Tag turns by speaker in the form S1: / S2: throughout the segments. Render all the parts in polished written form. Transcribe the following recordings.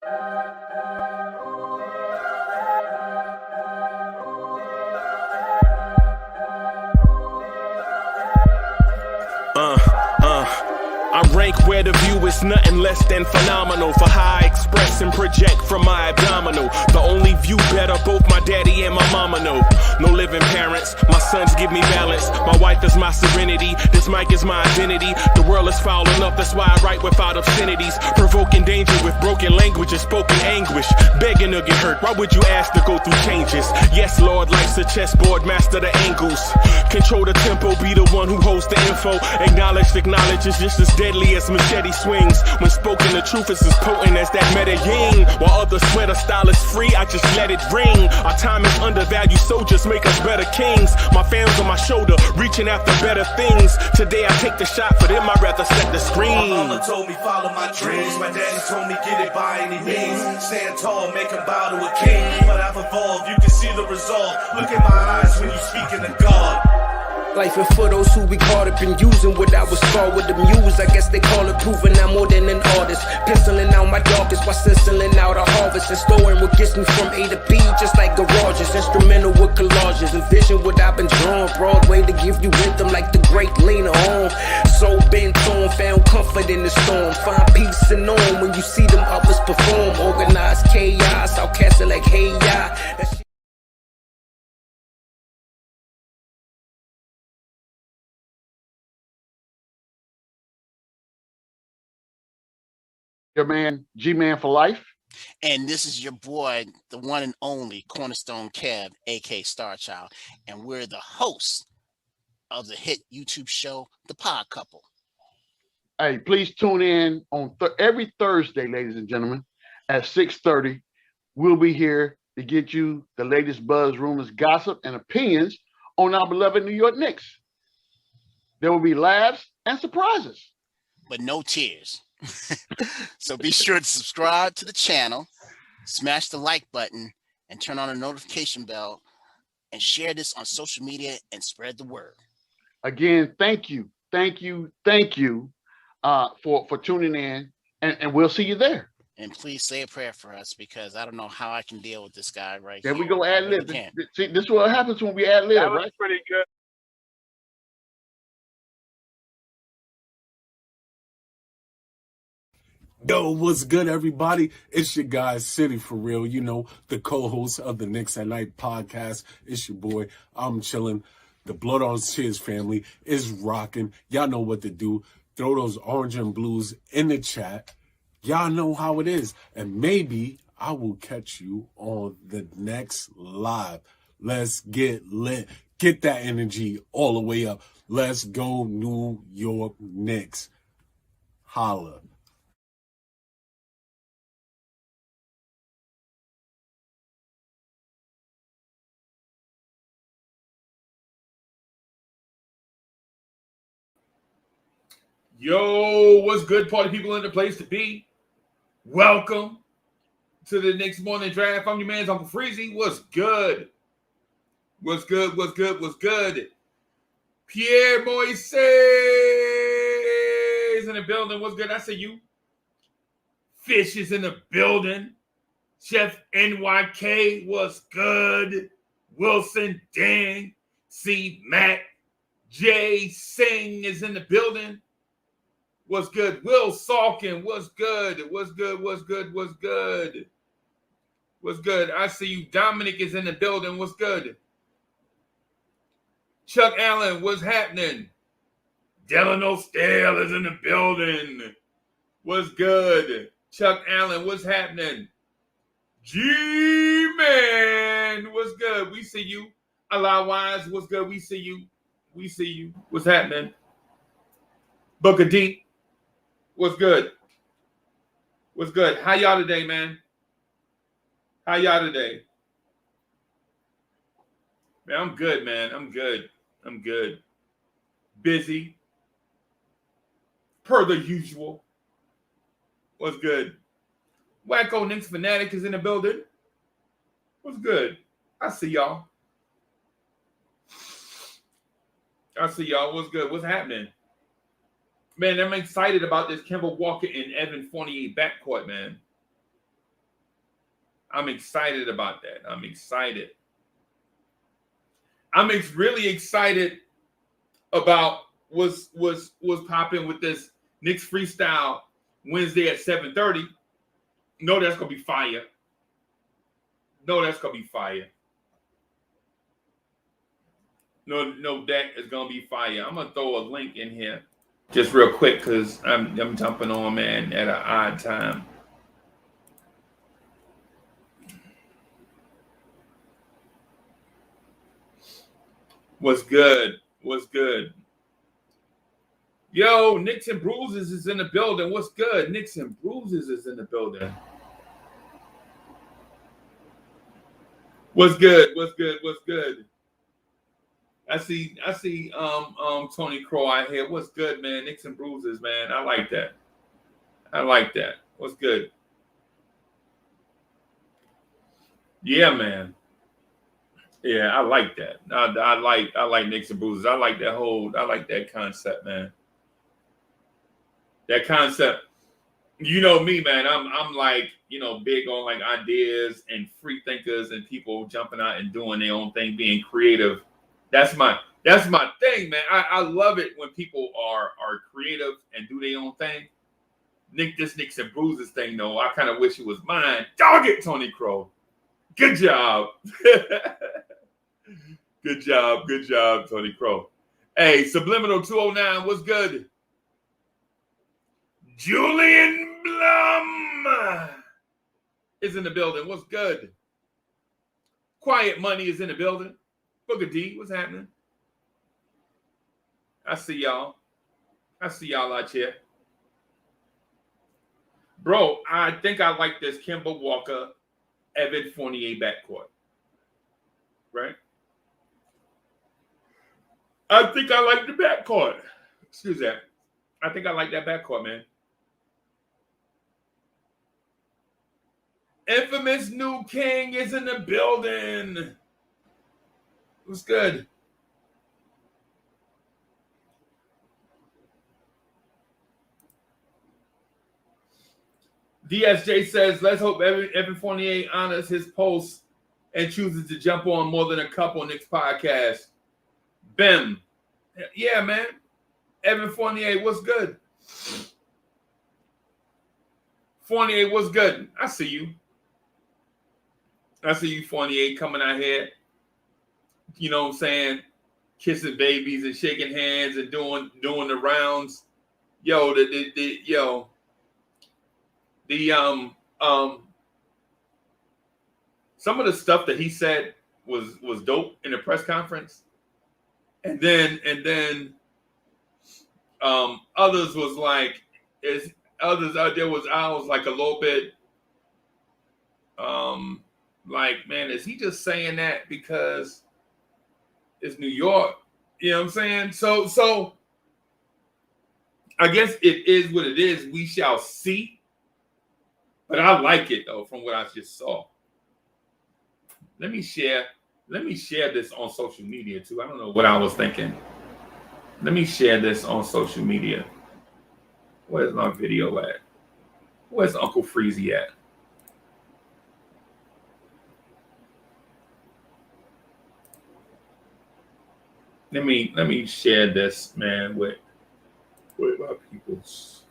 S1: I rank where the view is nothing less than phenomenal. For how I express and project from my abdominal. The only view better, both my daddy and my mama know. No living parents, my sons give me balance. My wife is my serenity, this mic is my identity. The world is foul enough, that's why I write without obscenities. Provoking danger with broken language and spoken anguish. Begging to get hurt, why would you ask to go through changes? Yes, Lord, life's a chessboard, master the angles. Control the tempo, be the one who holds the info. Acknowledge is just as deadly as machete swings. When spoken, the truth is as potent as that Medellin. While others swear the style is free, I just let it ring. Our time is undervalued, soldiers make us better kings. My family's on my shoulder, reaching after better things. Today I take the shot, for them I'd rather set the screen.
S2: My mama told me follow my dreams. My daddy told me get it by any means. Stand tall, make a bow to a king. But I've evolved, you can see the result. Look in my eyes when you speaking to God.
S3: Life and for those who we caught up in using what I was scarred with the muse. I guess they call it proving I'm more than an artist. Penciling out my darkest while stenciling out a harvest. And storing what gets me from A to B just like garages. Instrumental with collages. Envision what I've been drawing. Broadway to give you rhythm like the great Lena Horne. So bent on, found comfort in the storm. Find peace and on when you see them others perform. Organized chaos, I'll cast it like hey ya.
S4: Your man, G-Man for life.
S5: And this is your boy, the one and only Cornerstone Kev, a.k.a. Star Child. And we're the hosts of the hit YouTube show, The Pod Couple.
S4: Hey, please tune in on every Thursday, ladies and gentlemen, at 6:30. We'll be here to get you the latest buzz, rumors, gossip, and opinions on our beloved New York Knicks. There will be laughs and surprises.
S5: But no tears. So be sure to subscribe to the channel, smash the like button, and turn on the notification bell, and share this on social media and spread the word.
S4: Again, thank you for tuning in, and we'll see you there.
S5: And please say a prayer for us, because I don't know how I can deal with this guy right
S4: here.
S5: There
S4: we go ad lib. See, this is what happens when we ad lib, right? That was
S6: pretty good.
S7: Yo, what's good, everybody? It's your guy, City for Real. You know, the co-host of the Knicks at Night podcast. It's your boy. I'm chilling. The Blorange family is rocking. Y'all know what to do. Throw those orange and blues in the chat. Y'all know how it is. And maybe I will catch you on the next live. Let's get lit. Get that energy all the way up. Let's go, New York Knicks. Holla.
S6: Yo, what's good, party people in the place to be? Welcome to the next morning draft. I'm your man's Uncle Freezy. What's good? What's good? What's good? What's good? Pierre Moise is in the building. What's good? I say you. Fish is in the building. Chef NYK, what's good? Wilson Dang, C Mac, Jay Singh is in the building. What's good? Will Salkin, what's good? What's good? What's good? What's good? What's good? I see you. Dominic is in the building. What's good? Chuck Allen, what's happening? Delano Stale is in the building. What's good? Chuck Allen, what's happening? G-Man, what's good? We see you. Allah Wise, what's good? We see you. We see you. What's happening? Booker Deep, what's good? What's good? How y'all today, man? How y'all today? Man, I'm good, man. I'm good. I'm good. Busy. Per the usual. What's good? Wacko Knicks Fanatic is in the building. What's good? I see y'all. I see y'all. What's good? What's happening? Man, I'm excited about this Kemba Walker and Evan Fournier backcourt, man. I'm excited about that. I'm excited. I'm really excited about what's popping with this Knicks freestyle Wednesday at 7:30. No, that's gonna be fire. No, that's gonna be fire. No, that is gonna be fire. I'm gonna throw a link in here just real quick because I'm jumping on, man, at an odd time. What's good? What's good? Yo, Knicks and Bruises is in the building. What's good? Knicks and Bruises is in the building. What's good? What's good? What's good? I see Tony Crow out here. What's good, man? Knicks and Bruises, man. I like that. I like that. What's good? Yeah, man. Yeah, I like that. I like Knicks and Bruises. I like that concept, man. That concept. You know me, man. I'm like, big on like ideas and free thinkers and people jumping out and doing their own thing, being creative. That's my thing, man. I love it when people are creative and do their own thing. Knicks and Bruises thing, though, I kind of wish it was mine. Dog it, Tony Crow. Good job. Good job, Tony Crow. Hey, Subliminal 209, what's good? Julian Blum is in the building. What's good? Quiet Money is in the building. Booker D, what's happening? I see y'all out here. Bro, I think I like this Kemba Walker, Evan Fournier backcourt. Right? I think I like the backcourt. Excuse that. I think I like that backcourt, man. Infamous New King is in the building. What's good? DSJ says, let's hope Evan Fournier honors his post and chooses to jump on more than a couple Knicks podcast. Bim. Yeah, man. Evan Fournier, what's good? Fournier, what's good? I see you. Fournier, coming out here. You know what I'm saying? Kissing babies and shaking hands and doing the rounds. Yo, some of the stuff that he said was dope in the press conference. And then others was like, I was like a little bit like, man, is he just saying that because it's New York? You know what I'm saying? So I guess it is what it is. We shall see. But I like it though, from what I just saw. Let me share this on social media too. I don't know what I was thinking. Let me share this on social media. Where's my video at? Where's Uncle Freezy at? Let me share this, man, with my peoples.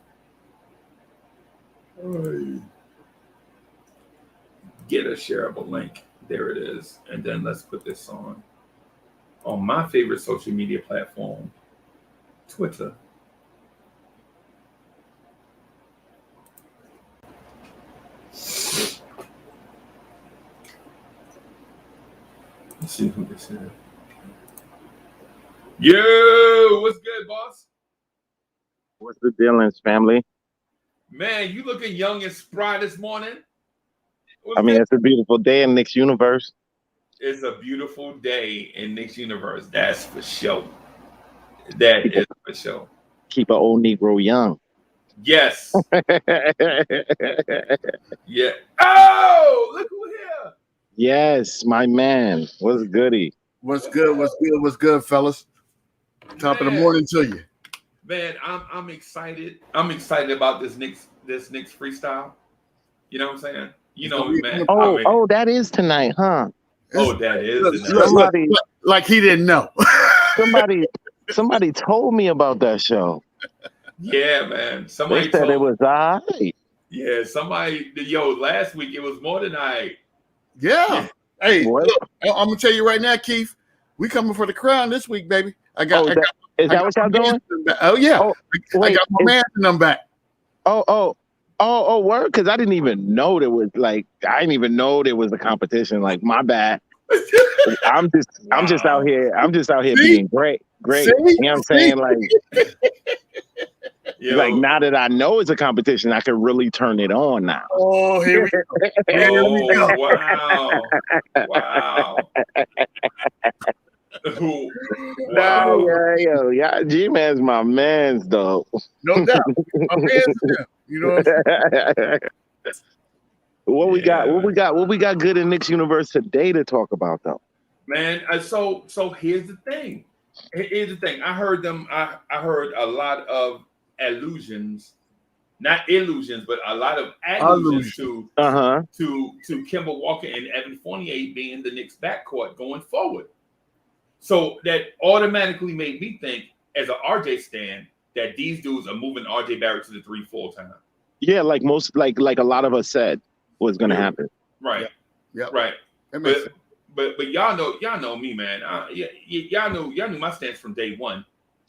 S6: Get a shareable link. There it is. And then let's put this on my favorite social media platform, Twitter. Let's see who this is. Yo, what's good, boss?
S8: What's the dealings, family?
S6: Man, you looking young and spry this morning.
S8: It's a beautiful day in Knicks universe.
S6: It's a beautiful day in Knicks universe. That's for sure. That is for sure.
S8: Keep an old Negro young.
S6: Yes. Yeah. Oh, look who here.
S8: Yes, my man. What's goody?
S4: What's good, fellas? Top of the morning to you.
S6: Man, I'm excited. I'm excited about this Knicks freestyle. You know what I'm saying? You know, man.
S8: Oh, that is tonight, huh?
S6: That is
S8: Somebody,
S4: like he didn't know.
S8: somebody told me about that show.
S6: Yeah, man. Somebody
S8: They said it was all right.
S6: Yeah, somebody. Last week it was more than I.
S4: Yeah. Hey,
S8: What?
S4: look, I'm gonna tell you right now, Keith. We coming for the crown this week, baby.
S8: Is that what y'all doing?
S4: Oh yeah.
S8: Oh, wait,
S4: I got my man and them back.
S8: Oh, word? Because I didn't even know there was a competition. Like, my bad. I'm just out here being great.
S4: See?
S8: You know what I'm saying? Like,
S6: Yo.
S8: like now that I know it's a competition, I can really turn it on now.
S4: Oh, here we go.
S6: Wow. Wow.
S8: Yeah, G-Man's my man's though.
S4: No doubt. My man's him. You know what I'm saying?
S8: What we got good in Knicks universe today to talk about though?
S6: Man, so here's the thing. I heard a lot of allusions, not illusions, but a lot of allusions to Kemba Walker and Evan Fournier being the Knicks backcourt going forward. So that automatically made me think, as an RJ stan, that these dudes are moving RJ Barrett to the 3 full time.
S8: Yeah, like a lot of us said was going to happen.
S6: Right.
S4: Yeah.
S6: Right. But y'all know me, man. Y'all knew my stance from day one,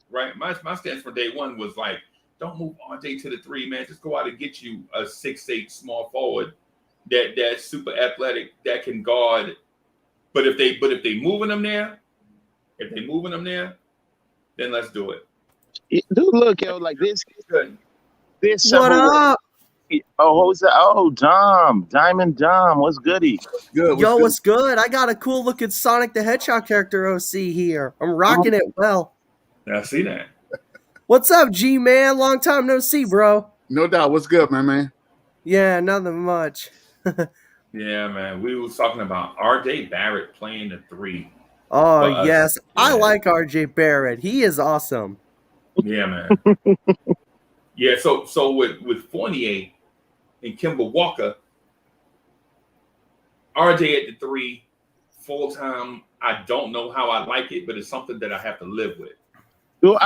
S6: right? My stance from day one was like, don't move RJ to the 3, man. Just go out and get you a 6'8" small forward that's super athletic that can guard. But if they moving them there, then let's do it.
S8: Dude, look, yo, like this. This
S9: what up?
S8: Diamond Dom, what's goody?
S4: Good.
S9: Yo, what's good? I got a cool looking Sonic the Hedgehog character OC here. I'm rocking it well.
S6: I see that.
S9: What's up, G-Man? Long time no see, bro.
S4: No doubt. What's good, man?
S9: Yeah, nothing much.
S6: Yeah, man. We was talking about RJ Barrett playing the 3.
S9: Oh, yes. Yeah. I like RJ Barrett. He is awesome.
S6: Yeah, man. Yeah, so with Fournier and Kemba Walker, RJ at the 3 full time. I don't know how I like it, but it's something that I have to live with.
S8: Well,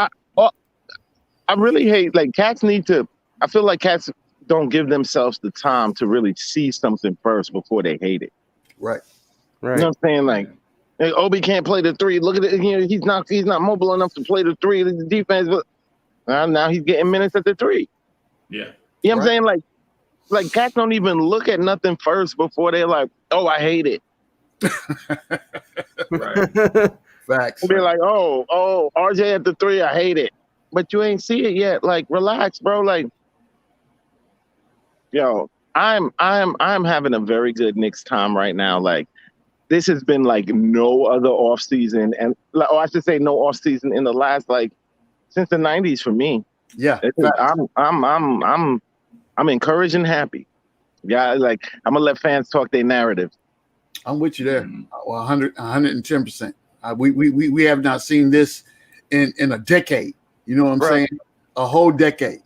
S8: I really hate, like, cats need to. I feel like cats don't give themselves the time to really see something first before they hate it.
S4: Right.
S8: You know what I'm saying? Like, hey, Obi can't play the 3. Look at it. You know, he's not mobile enough to play the 3. The defense, but now he's getting minutes at the 3.
S6: Yeah.
S8: You know what I'm saying? Like cats don't even look at nothing first before they're like, oh, I hate it.
S6: Right.
S4: Facts.
S8: They're like, oh, RJ at the 3, I hate it. But you ain't see it yet. Like, relax, bro. Like, yo, I'm having a very good Knicks time right now. Like, this has been like no other off season, and I should say no off season in the last, like, since the 90s for me.
S4: Yeah.
S8: I'm encouraged and happy. Yeah, like, I'm gonna let fans talk their narrative.
S4: I'm with you there. Well, 110%. We have not seen this in a decade. You know what I'm saying? A whole decade.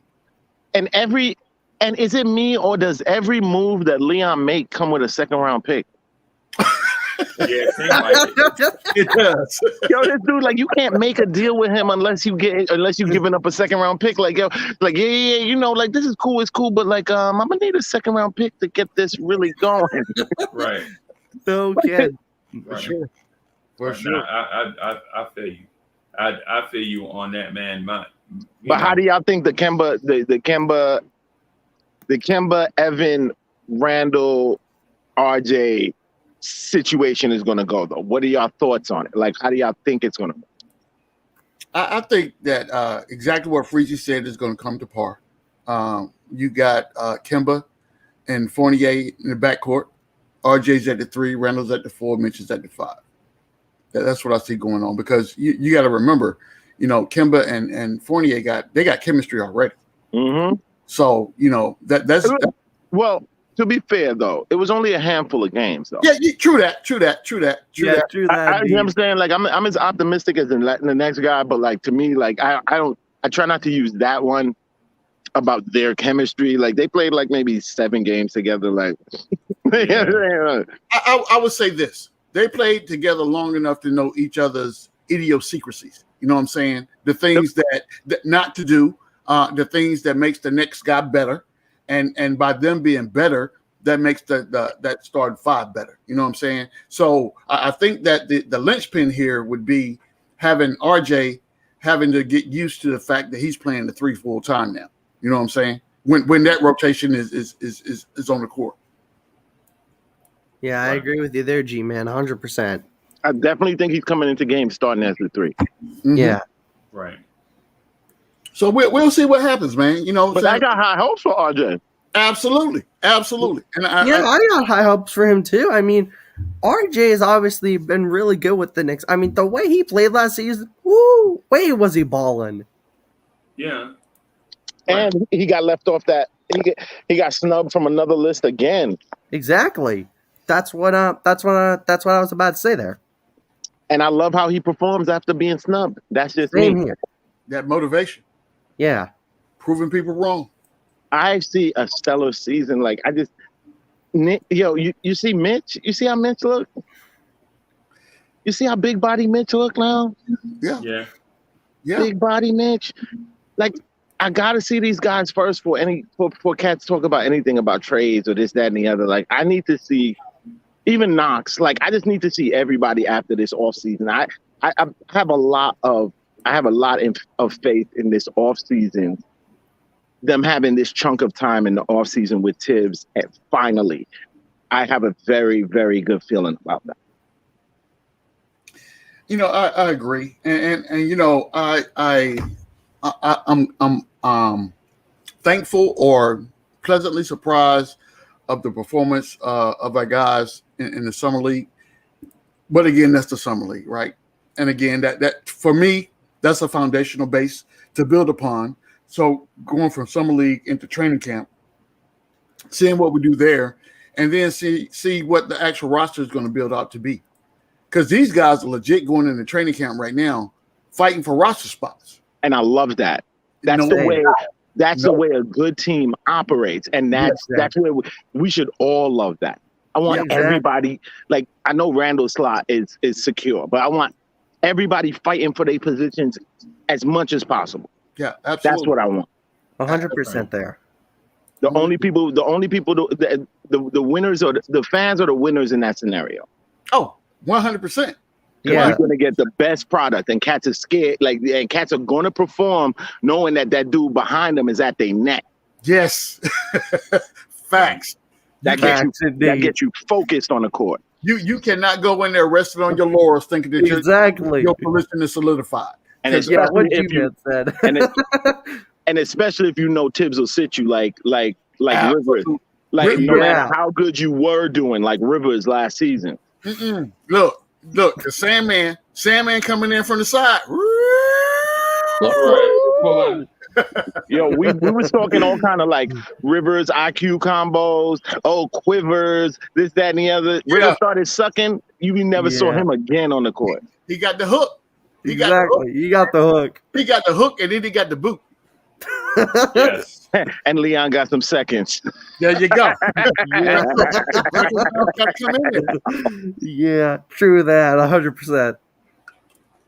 S4: And is it me, or does every move that Leon make come with a 2nd round pick?
S6: Yeah, it seems like
S4: it does.
S8: Yo, this dude, like, you can't make a deal with him unless you've given up a 2nd round pick. Like, yo, like, yeah, you know, like, this is cool, it's cool, but like, I'm gonna need a 2nd round pick to get this really going.
S6: Right.
S9: No kid.
S6: Right.
S4: Sure. For sure.
S6: No, I feel you. I feel you on that, man.
S8: But how do y'all think the Kemba, Evan, Randall, RJ situation is going to go, though? What are y'all thoughts on it? Like, how do y'all think it's going to go?
S4: I think that exactly what Freezy said is going to come to par. You got Kemba and Fournier in the backcourt. RJ's at the 3, Randall's at the 4, Mitchell's at the 5. That's what I see going on, because you got to remember, you know, Kemba and Fournier got chemistry already.
S8: Mm-hmm.
S4: So, you know, that's
S8: well. To be fair, though, it was only a handful of games, though.
S4: Yeah, true that.
S9: True that.
S8: I'm saying, like, I'm as optimistic as the next guy, but, like, to me, like, I try not to use that one about their chemistry. Like they played like maybe 7 games together. Like,
S4: I would say this: they played together long enough to know each other's idiosyncrasies. You know what I'm saying? The things that not to do, the things that makes the next guy better, and by them being better, that makes that starting 5 better. You know what I'm saying? So I think that the linchpin here would be having RJ having to get used to the fact that he's playing the 3 full time now. You know what I'm saying? When that rotation is on the court.
S9: Yeah, I agree with you there, G-Man, 100%.
S8: I definitely think he's coming into games starting as the 3.
S4: Mm-hmm.
S9: Yeah.
S6: Right.
S4: So we'll see what happens, man. You know,
S8: but I got high hopes for RJ.
S4: Absolutely. And
S9: I got high hopes for him too. I mean, RJ has obviously been really good with the Knicks. I mean, the way he played last season, was he balling?
S6: Yeah.
S8: And he got left off that. He got snubbed from another list again.
S9: Exactly. That's what I was about to say there.
S8: And I love how he performs after being snubbed. That's just
S9: Same
S8: me.
S9: here.
S4: That motivation.
S9: Yeah.
S4: Proving people wrong.
S8: I see a stellar season. Like you see Mitch? You see how Mitch look? You see how big body Mitch look now?
S4: Yeah.
S8: Big body Mitch. Like I gotta see these guys first for cats talk about anything about trades or this, that, and the other. Like I need to see even Knox. Like I just need to see everybody after this offseason. I have a lot of faith in this offseason. Them having this chunk of time in the offseason with Tibbs, and finally, I have a very, very good feeling about that.
S4: You know, I agree, and you know, I'm thankful or pleasantly surprised of the performance of our guys in the summer league. But again, that's the summer league, right? And again, that for me, that's a foundational base to build upon. So going from summer league into training camp, seeing what we do there, and then see what the actual roster is going to build out to be. Because these guys are legit going into training camp right now, fighting for roster spots.
S8: And I love that. That's the way a good team operates, and that's where we should all love that. I want everybody. Like I know Randall's slot is secure, but I want everybody fighting for their positions as much as possible.
S4: Yeah, absolutely.
S8: That's what I want.
S9: 100% there.
S8: The only people, the winners or the fans are the winners in that scenario.
S4: Oh, 100%.
S9: Yeah,
S8: we're gonna get the best product, and cats are scared. And cats are gonna perform knowing that dude behind them is at their neck.
S4: Yes, facts.
S8: That gets you focused on the court.
S4: You cannot go in there resting on your laurels thinking that your position is solidified.
S8: And
S9: what you said.
S8: and especially if you know Tibbs will sit you like Rivers, like no matter how good you were doing, like Rivers last season.
S4: Look, the Sandman coming in from the side.
S8: Yo, we was talking all kind of like Rivers IQ combos, Quivers, this, that, and the other. Rivers started sucking. You never saw him again on the court.
S4: He got the hook.
S9: He got the hook.
S4: He got the hook, and then he got the boot.
S6: Yes.
S8: And Leon got some seconds.
S4: There you go.
S9: Yeah, true that. 100%.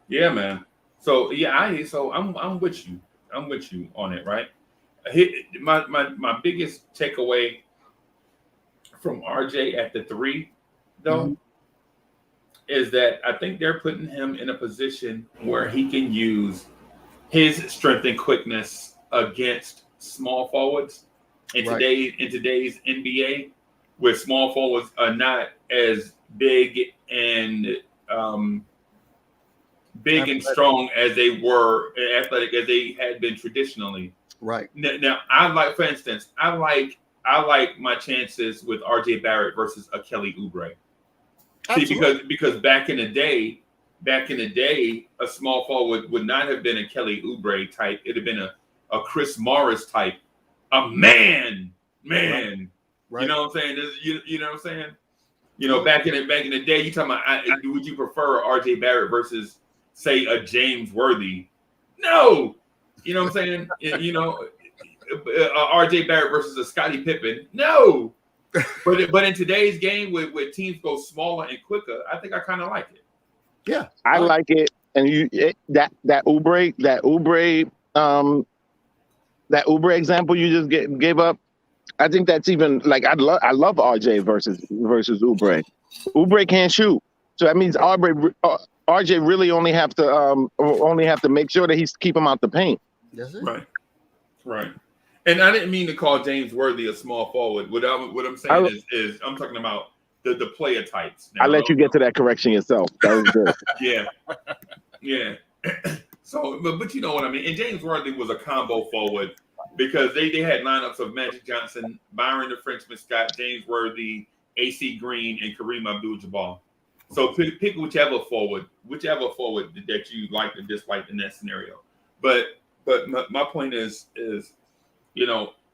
S6: Yeah, man. So I'm with you. I'm with you on it, right? My biggest takeaway from RJ at the 3, though, is that I think they're putting him in a position where he can use his strength and quickness against small forwards in today's NBA, where small forwards are not as big and strong as they were, athletic as they had been traditionally.
S4: Right.
S6: Now, for instance, I like my chances with RJ Barrett versus a Kelly Oubre. See, because back in the day, a small forward would not have been a Kelly Oubre type. It'd have been a Chris Morris type, a man. Right. You know what I'm saying? You know what I'm saying? You know, back in the day, you talking about would you prefer RJ Barrett versus, say, a James Worthy? No. You know what I'm saying? You know R.J. Barrett versus a Scottie Pippen. No. But in today's game, with teams go smaller and quicker, I think I kind of like it.
S4: Yeah,
S8: I like it. And that Ubre example you just gave up. I think that's even like I love RJ versus Ubre. Ubre can't shoot, so that means RJ really only have to make sure that he's keep him out the paint.
S4: that's it.
S6: Right. And I didn't mean to call James Worthy a small forward. What I'm saying is I'm talking about the player types. Now,
S8: I let you get to that correction yourself. That was good.
S6: Yeah. So, but you know what I mean. And James Worthy was a combo forward because they had lineups of Magic Johnson, Byron the Frenchman Scott, James Worthy, AC Green, and Kareem Abdul-Jabbar. So pick whichever forward that you like and dislike in that scenario. But my point is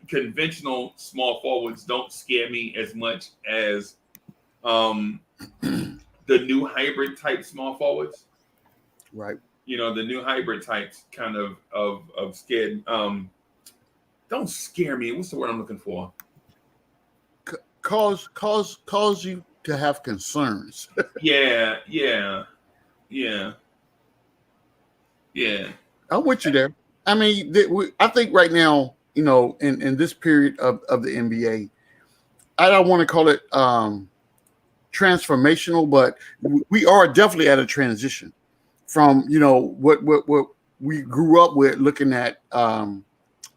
S6: conventional small forwards don't scare me as much as the new hybrid type small forwards.
S4: Right.
S6: The new hybrid types kind of scared. Don't scare me. What's the word I'm looking for?
S4: Cause you to have concerns.
S6: Yeah.
S4: I'm with you there. I mean, I think right now, in this period of the NBA, I don't want to call it transformational, but we are definitely at a transition from what we grew up with looking at the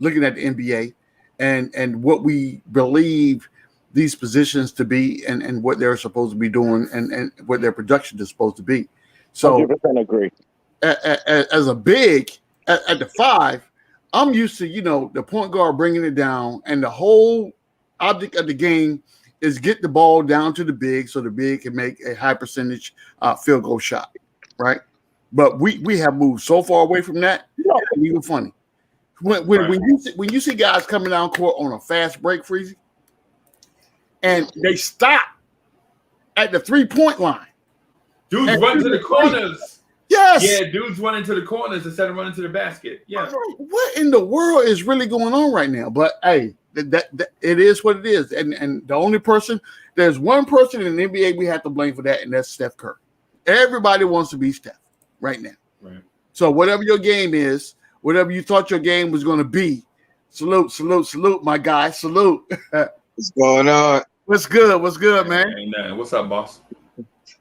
S4: NBA and what we believe these positions to be and what they're supposed to be doing and what their production is supposed to be. So
S8: 100% agree.
S4: As a big at the 5, I'm used to the point guard bringing it down, and the whole object of the game is get the ball down to the big so the big can make a high percentage field goal shot, right? But we have moved so far away from that. It's even funny when you see guys coming down court on a fast break freezing, and they stop at the 3-point line.
S6: Dudes run to the corners.
S4: Yes.
S6: Yeah, dudes running to the corners instead of running to the basket. Yeah.
S4: What in the world is really going on right now? But hey, that it is what it is. And the only person, there's one person in the NBA we have to blame for that, and that's Steph Curry. Everybody wants to be Steph right now.
S6: Right.
S4: So whatever your game is, whatever you thought your game was going to be, salute, my guy. Salute.
S10: What's going on?
S4: What's good, man?
S6: Ain't what's up, boss?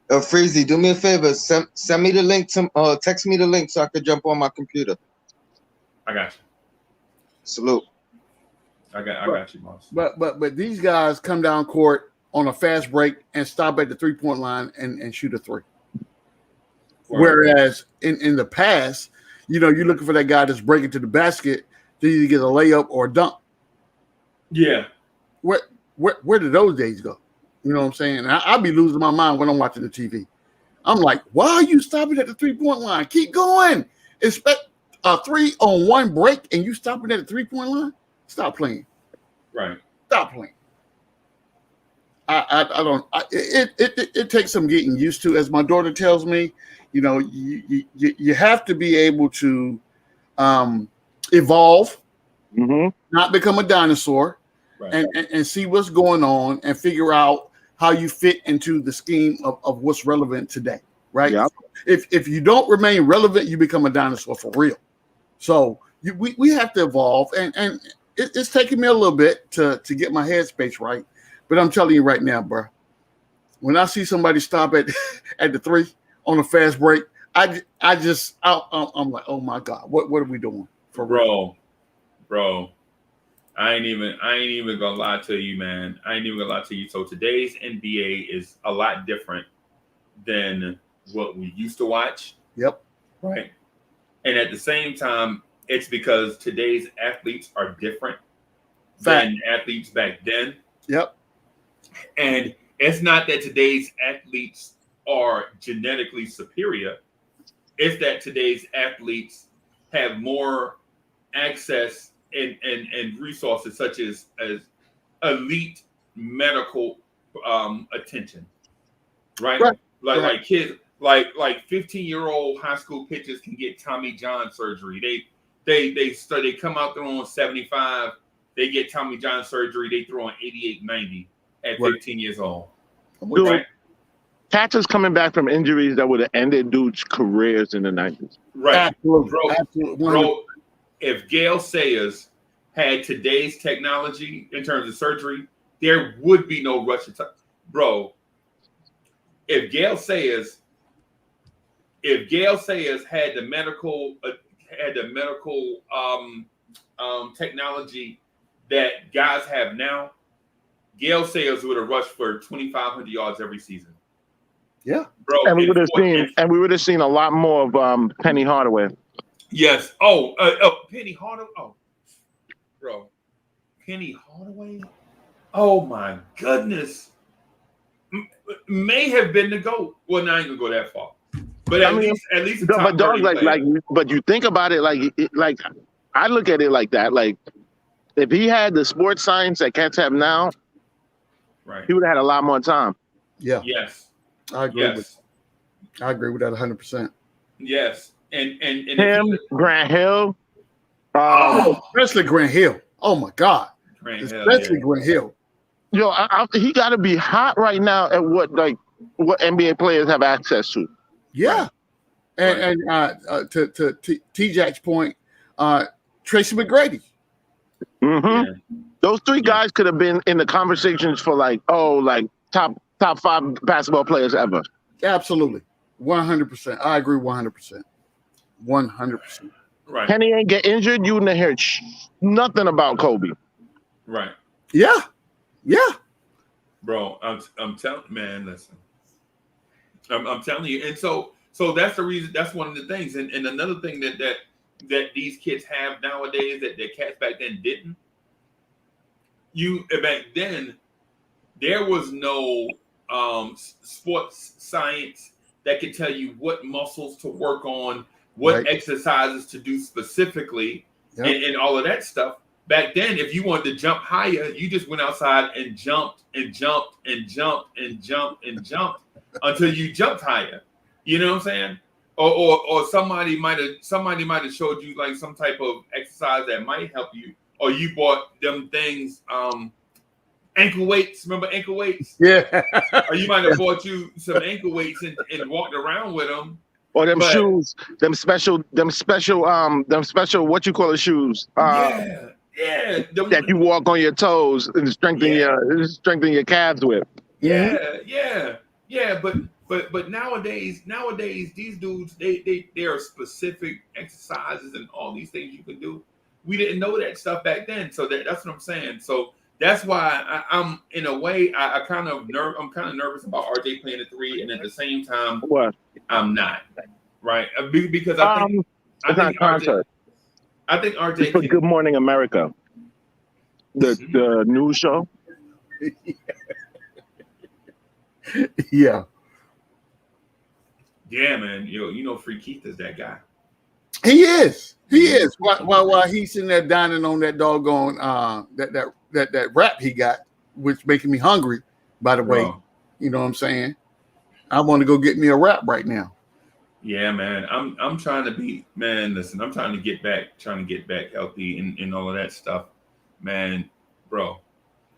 S10: Freezy, do me a favor. Send me the link to text me the link so I could jump on my computer.
S6: I got you.
S10: Salute.
S6: I got you, boss.
S4: But these guys come down court on a fast break and stop at the 3-point line and shoot a 3. Whereas in the past, you're looking for that guy that's breaking to the basket to either get a layup or a dunk.
S6: Yeah.
S4: Where did those days go? You know what I'm saying? I'll be losing my mind when I'm watching the TV. I'm like, why are you stopping at the 3-point line? Keep going. Expect a 3-on-1 break and you stopping at the 3-point line? Stop playing.
S6: Right.
S4: Stop playing. It takes some getting used to. As my daughter tells me, you have to be able to evolve, not become a dinosaur, right. and see what's going on and figure out how you fit into the scheme of what's relevant today, right? Yep. If you don't remain relevant, you become a dinosaur for real. So we have to evolve, and it's taking me a little bit to get my headspace right. But I'm telling you right now, bro, when I see somebody stop at the 3 on a fast break, I'm like, oh my God, what are we doing?
S6: Bro, I ain't even gonna lie to you, man. I ain't even gonna lie to you. So today's NBA is a lot different than what we used to watch.
S4: Yep.
S6: Right. And at the same time, it's because today's athletes are different than athletes back then.
S4: Yep.
S6: And it's not that today's athletes are genetically superior. It's that today's athletes have more access and resources such as elite medical attention, right? Like kids, like 15-year-old high school pitchers can get Tommy John surgery. They come out there on 75 they get Tommy John surgery, they throw in 88-90 at 15 years old.
S8: Dude,
S6: Right?
S8: catchers coming back from injuries that would have ended dudes' careers in the 90s.
S6: Right.
S4: Absolutely.
S6: Bro,
S4: Absolutely.
S6: bro, if Gale Sayers had today's technology in terms of surgery, there would be no rush attack. Bro, if Gale Sayers had the medical technology that guys have now, Gale Sayers would have rushed for 2,500 yards every season.
S4: Yeah,
S6: bro.
S8: And we would have seen a lot more of Penny Hardaway.
S6: Yes. Penny Hardaway. Oh, bro, Penny Hardaway. Oh my goodness, may have been the GOAT. Well, now I ain't gonna go that far, but at least.
S8: But dog, but you think about it, like I look at it like that. Like, if he had the sports science that cats have now,
S6: right,
S8: he would have had a lot more time.
S4: Yeah.
S6: Yes.
S4: I agree with that 100%.
S6: Yes. And
S8: him, Grant Hill.
S4: Especially Grant Hill. Oh my God. Especially Grant Hill.
S8: Yo, he got to be hot right now at what NBA players have access to.
S4: Yeah. Right. And to T-Jack's point, Tracy McGrady.
S8: Mm-hmm. Yeah. Those three guys could have been in the conversations for top 5 basketball players ever.
S4: Absolutely. 100%. I agree 100%. 100%.
S6: Right.
S8: Penny ain't get injured, you wouldn't have heard nothing about Kobe.
S6: Right.
S4: Yeah. Yeah.
S6: Bro, I'm telling, man, listen. I'm telling you. And so that's the reason, that's one of the things. And another thing that these kids have nowadays that cats back then didn't. Back then, there was no sports science that could tell you what muscles to work on, what exercises to do specifically, and all of that stuff. Back then, if you wanted to jump higher, you just went outside and jumped and jumped and jumped and jumped and jumped until you jumped higher. You know what I'm saying? Or somebody might have showed you like some type of exercise that might help you, or you bought them things. Ankle weights, remember ankle weights?
S4: Yeah.
S6: Or you might have bought you some ankle weights and walked around with them.
S8: Or them shoes, them special, what you call the shoes? That you walk on your toes and strengthen your calves with.
S6: Yeah. But nowadays these dudes there are specific exercises and all these things you can do. We didn't know that stuff back then, so that's what I'm saying. So that's why I'm in a way I'm kind of nervous about RJ playing the 3, and at the same time I'm not, right? Because I think RJ
S8: for Good Morning America, the news show.
S4: Yeah.
S6: Yeah, man. You know, Free Keith is that guy.
S4: He is. While he's sitting there dining on that doggone that rap he got, which making me hungry, by the way. You know what I'm saying? I want to go get me a wrap right now.
S6: Yeah, man. I'm trying to be, man, listen, I'm trying to get back healthy and all of that stuff. Man, bro.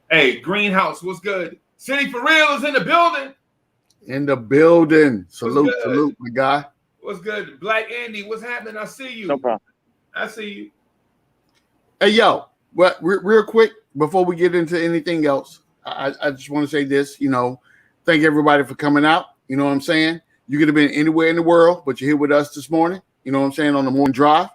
S6: Hey, Greenhouse, what's good? City for Real is in the building.
S4: In the building. Salute, my guy.
S6: What's good? Black Andy, what's happening? I see you.
S8: No problem.
S6: I see you.
S4: Hey, yo, real quick, before we get into anything else, I just want to say this, thank everybody for coming out. You know what I'm saying? You could have been anywhere in the world, but you're here with us this morning. You know what I'm saying? On the morning drive.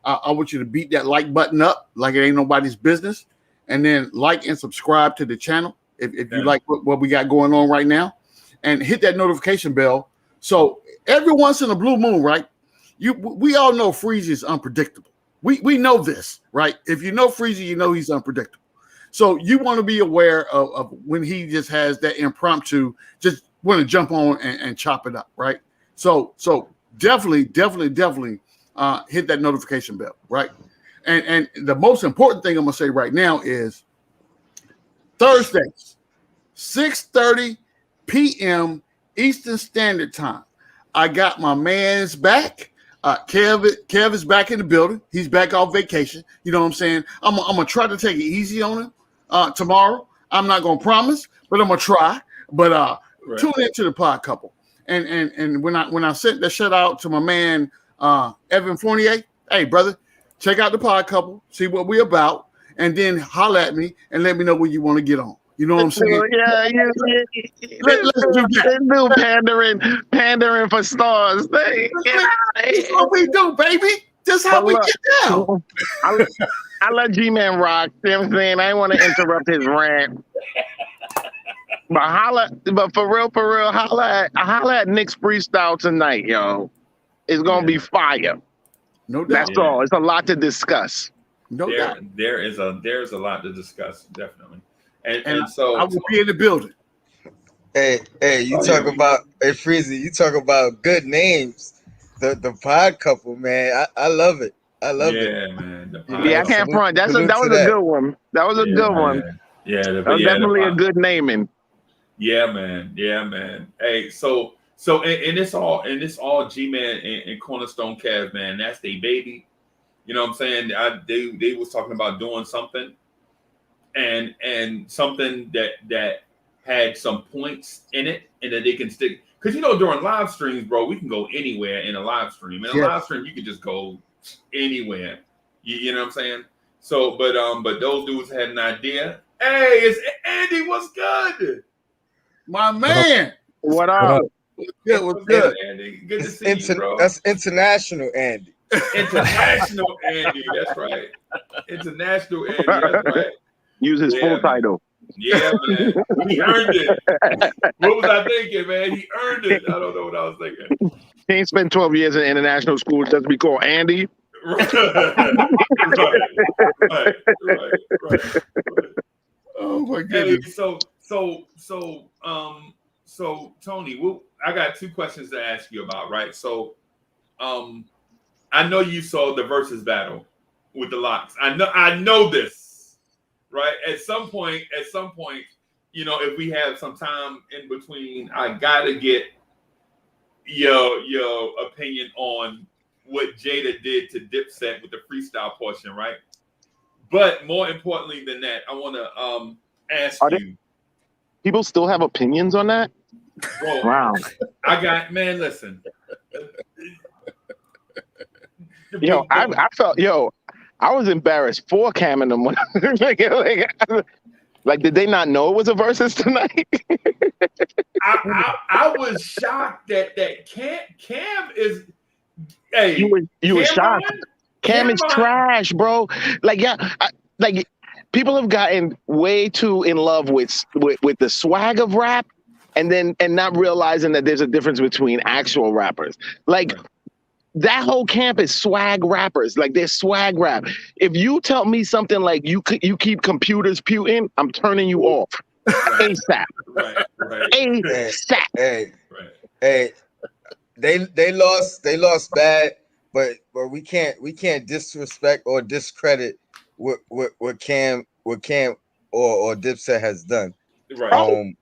S4: I want you to beat that like button up like it ain't nobody's business. And then like and subscribe to the channel if you like what we got going on right now. And hit that notification bell. So every once in a blue moon, right? We all know Freezy is unpredictable. We know this, right? If you know Freezy, you know he's unpredictable. So you want to be aware of when he just has that impromptu, just want to jump on and chop it up, right? So definitely hit that notification bell, right? And the most important thing I'm gonna say right now is Thursdays, 6:30 p.m. Eastern Standard Time. I got my man's back. Kev is back in the building. He's back off vacation. You know what I'm saying? I'm gonna try to take it easy on him tomorrow. I'm not gonna promise, but I'm gonna try. But tune into the pod couple. And when I sent the shout out to my man Evan Fournier, hey brother, check out the pod couple, see what we about, and then holler at me and let me know when you want to get on. You know what I'm saying?
S8: Yeah.
S4: Let's do that.
S8: This dude pandering for stars.
S4: That's what we do, baby. That's how we get down.
S8: I let G-Man rock. You know what I'm saying? I didn't want to interrupt his rant. But for real, holla at Knicks freestyle tonight, yo. It's gonna be fire.
S4: No doubt.
S8: That's all. It's a lot to discuss.
S4: No doubt.
S6: There's a lot to discuss, definitely. And so
S4: I will be in the building.
S10: Hey, you talk about Freezy, you talk about good names. The pod couple, man. I love it. I love it.
S6: Yeah, man.
S8: I can't front. That was a good one. That was a good one.
S6: Yeah,
S8: that was definitely a good naming.
S6: Yeah, man. Hey, so and it's all G-Man and Cornerstone Kev, man. That's their baby. You know what I'm saying? They was talking about doing something, and something that had some points in it, and that they can stick. Because during live streams, bro, we can go anywhere in a live stream. In a live stream, you can just go anywhere. You know what I'm saying? So, but those dudes had an idea. Hey, it's Andy. What's good?
S4: My man.
S8: What up?
S4: What's good?
S6: Andy? Good to see you, bro.
S10: That's international Andy.
S6: International Andy. That's right. International Andy. That's right.
S8: Use his full title.
S6: Yeah, man. He earned it. What was I thinking, man? He earned it. I don't know what I was thinking.
S8: He ain't spent 12 years in international school just to be called Andy.
S6: Right.
S4: Oh my goodness.
S6: Hey, so Tony, I got two questions to ask you about, right? So, I know you saw the versus battle with the Locks. I know this, right? At some point, if we have some time in between, I gotta get your opinion on what Jada did to Dipset with the freestyle portion, right? But more importantly than that, I want to ask you.
S8: People still have opinions on that?
S6: Bro,
S8: wow.
S6: Listen.
S8: I felt, I was embarrassed for Cam and them. Like, did they not know it was a versus tonight?
S6: I was shocked that Cam is. Hey,
S8: you were shocked. Cam is trash, bro. Like, people have gotten way too in love with the swag of rap, and not realizing that there's a difference between actual rappers. Like, that whole camp is swag rappers. Like, they're swag rap. If you tell me something like you keep computers puting, I'm turning you off. ASAP.
S6: Right.
S8: ASAP.
S10: Hey. They lost bad, but we can't disrespect or discredit what Cam or Dipset has done.
S6: Right.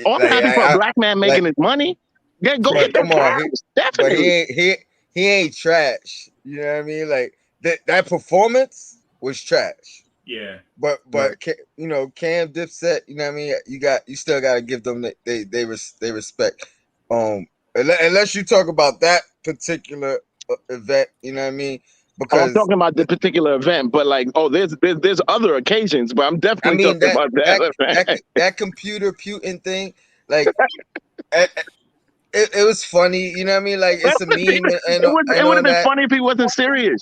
S8: I'm happy for a black man making his money. Yeah, go get that cash. Definitely.
S10: But he ain't trash. You know what I mean? Like that performance was trash.
S6: Yeah.
S10: But Cam Dipset, you know what I mean? You still gotta give them they respect. Unless you talk about that particular event, you know what I mean? Because
S8: I'm talking about the particular event, but there's other occasions, but I'm definitely talking about that.
S10: That computer Putin thing, like it was funny, you know what I mean? Like, it's a meme.
S8: It would have been funny if he wasn't serious.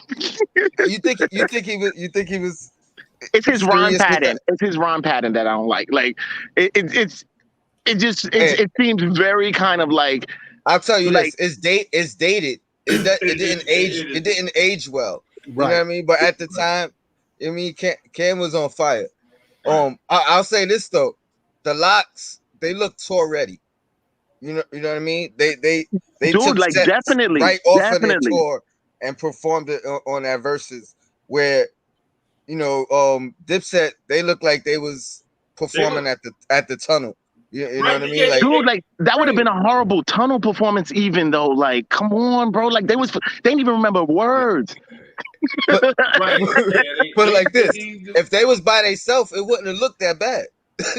S10: You think he was?
S8: It's his rhyme pattern. It's his rhyme pattern that I don't like. Like it seems very kind of like.
S10: I'll tell you this: it's dated. It didn't age well. You know what I mean? But at the time, I mean, Cam was on fire. I'll say this though: the Locks, they look tour ready. You know what I mean? They took
S8: like definitely
S10: right off of their tour and performed it on that verses where, Dipset, they looked like they was performing at the tunnel. You know what I mean? Like,
S8: dude, like that would have bing a horrible tunnel performance. Even though, like, come on, bro, like they didn't even remember words.
S10: Put it like this: if they was by themselves, it wouldn't have looked that bad.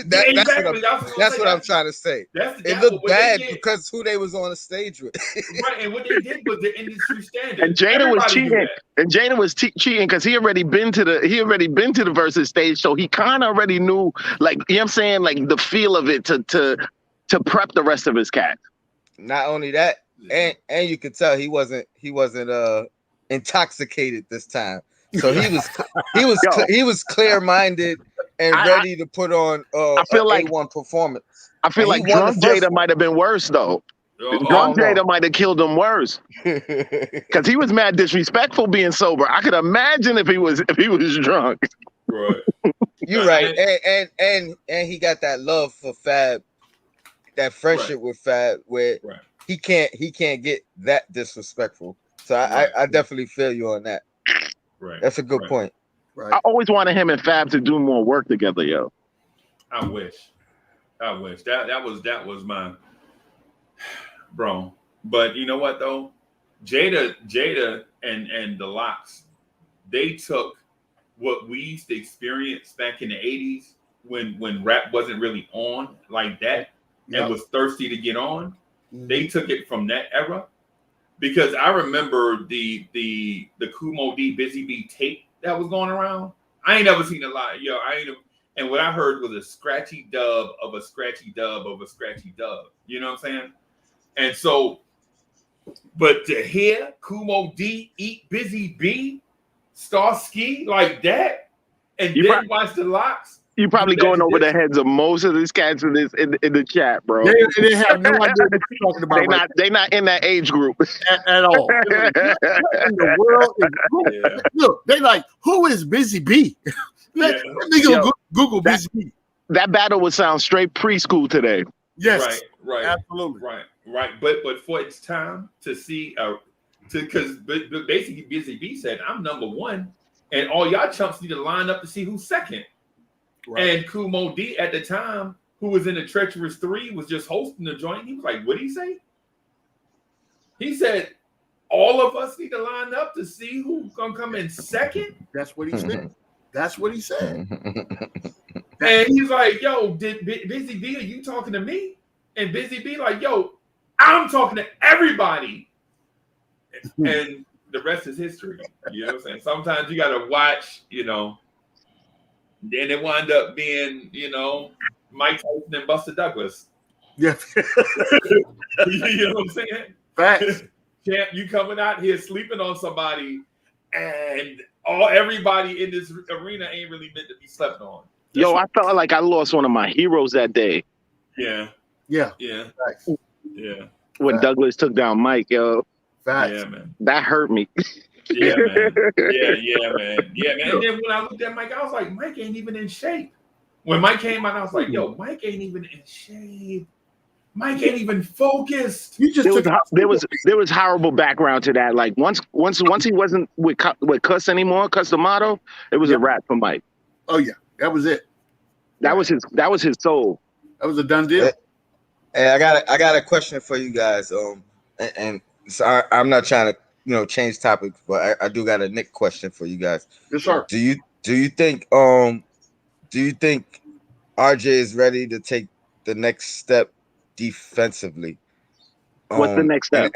S10: That's what I'm trying to say. It looked bad because who they was on the stage with.
S6: Right, and what they did was the industry standard.
S8: And Jada was cheating. And Jada was cheating because he already been to the versus stage, so he kind of already knew, like, you know what I'm saying, like the feel of it to prep the rest of his cats.
S10: Not only that, and you could tell he wasn't intoxicated this time. So he was clear-minded and ready to put on I feel like A1 performance.
S8: I feel like drunk Jada might have been worse though. Drunk Jada might have killed him worse. Because he was mad disrespectful being sober. I could imagine if he was drunk.
S6: Right.
S10: You're right. And he got that love for Fab, that friendship with Fab where he can't get that disrespectful. So I definitely feel you on that.
S6: Right.
S10: That's a good point.
S8: Right. I always wanted him and Fab to do more work together, yo.
S6: I wish. That was my bro. But you know what though? Jada and the Locks, they took what we used to experience back in the 80s when rap wasn't really on like that and was thirsty to get on. They took it from that era. Because I remember the Kumo D Busy Bee tape that was going around. I ain't never seen a lot. And what I heard was a scratchy dub of a scratchy dub of a scratchy dub. You know what I'm saying? And so, but to hear Kumo D eat Busy Bee, Starsky like that, and then watch the Locks.
S8: You're probably going over the heads of most of these cats in the chat, bro.
S4: They have no idea what you're talking about.
S8: They not in that age group
S4: at all. In the world is look, they like, who is Busy Bee? Google Busy Bee.
S8: That battle would sound straight preschool today.
S4: Yes,
S6: right,
S4: absolutely,
S6: right. But for its time to see, because basically Busy Bee said, "I'm number one, and all y'all chumps need to line up to see who's second." Right. And Kumo D at the time, who was in the Treacherous 3, was just hosting the joint. He was like, what did he say? He said, all of us need to line up to see who's going to come in second?
S4: That's what he said. That's what he said.
S6: And he's like, yo, Busy B, are you talking to me? And Busy B like, yo, I'm talking to everybody. And the rest is history. You know what I'm saying? Sometimes you got to watch, Then it wound up being, Mike Tyson and Buster Douglas.
S4: Yeah.
S6: You know what I'm saying?
S4: Facts.
S6: Champ, you coming out here sleeping on somebody, and everybody in this arena ain't really meant to be slept on.
S8: Yo, I felt like I lost one of my heroes that day.
S6: Yeah.
S4: Facts.
S6: Yeah.
S8: When
S4: Facts.
S8: Douglas took down Mike, yo.
S4: Facts.
S6: Yeah, man.
S8: That hurt me.
S6: Yeah, man. Yeah, man. And then when I looked at Mike, I was like, Mike ain't even in shape. When Mike came out, I was like, yo, Mike ain't even in shape. Mike ain't even focused.
S8: There was horrible background to that. Like once he wasn't with Cuss anymore, Cuss D'Amato, it was a wrap for Mike.
S4: Oh yeah, that was it.
S8: That was his soul.
S4: That was a done deal.
S10: Hey, I got a question for you guys. And so I'm not trying to change topics, but I do got a Nick question for you guys.
S4: Yes, sir.
S10: Do you think RJ is ready to take the next step defensively?
S8: What's the next step?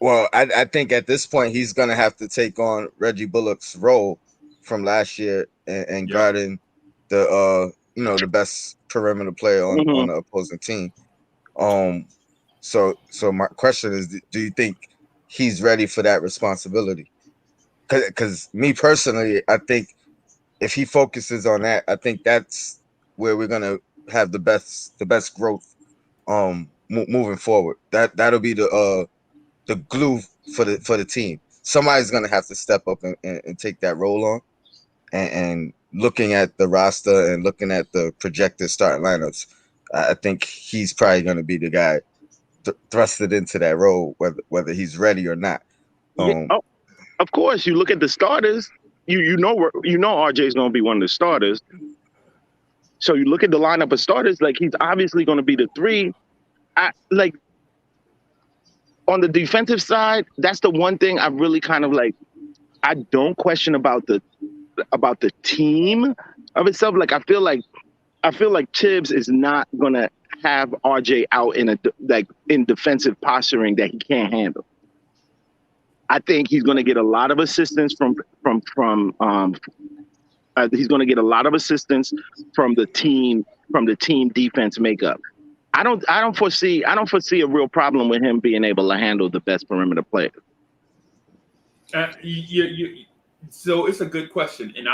S10: I think at this point he's gonna have to take on Reggie Bullock's role from last year and guarding the the best perimeter player on the opposing team. So my question is, do you think he's ready for that responsibility? Because me personally, I think if he focuses on that, I think that's where we're gonna have the best growth moving forward. That'll be the glue for the team. Somebody's gonna have to step up and take that role on. And looking at the roster and looking at the projected starting lineups, I think he's probably gonna be the guy thrusted into that role, whether he's ready or not.
S8: Of course, you look at the starters. You know RJ's gonna be one of the starters. So you look at the lineup of starters, like he's obviously going to be the 3. Like on the defensive side, that's the one thing I really kind of like. I don't question about the team of itself. Like I feel like Tibbs is not going to have RJ out in defensive posturing that he can't handle. I think he's going to get a lot of assistance from he's going to get a lot of assistance from the team defense makeup. I don't foresee a real problem with him being able to handle the best perimeter player.
S6: So it's a good question, and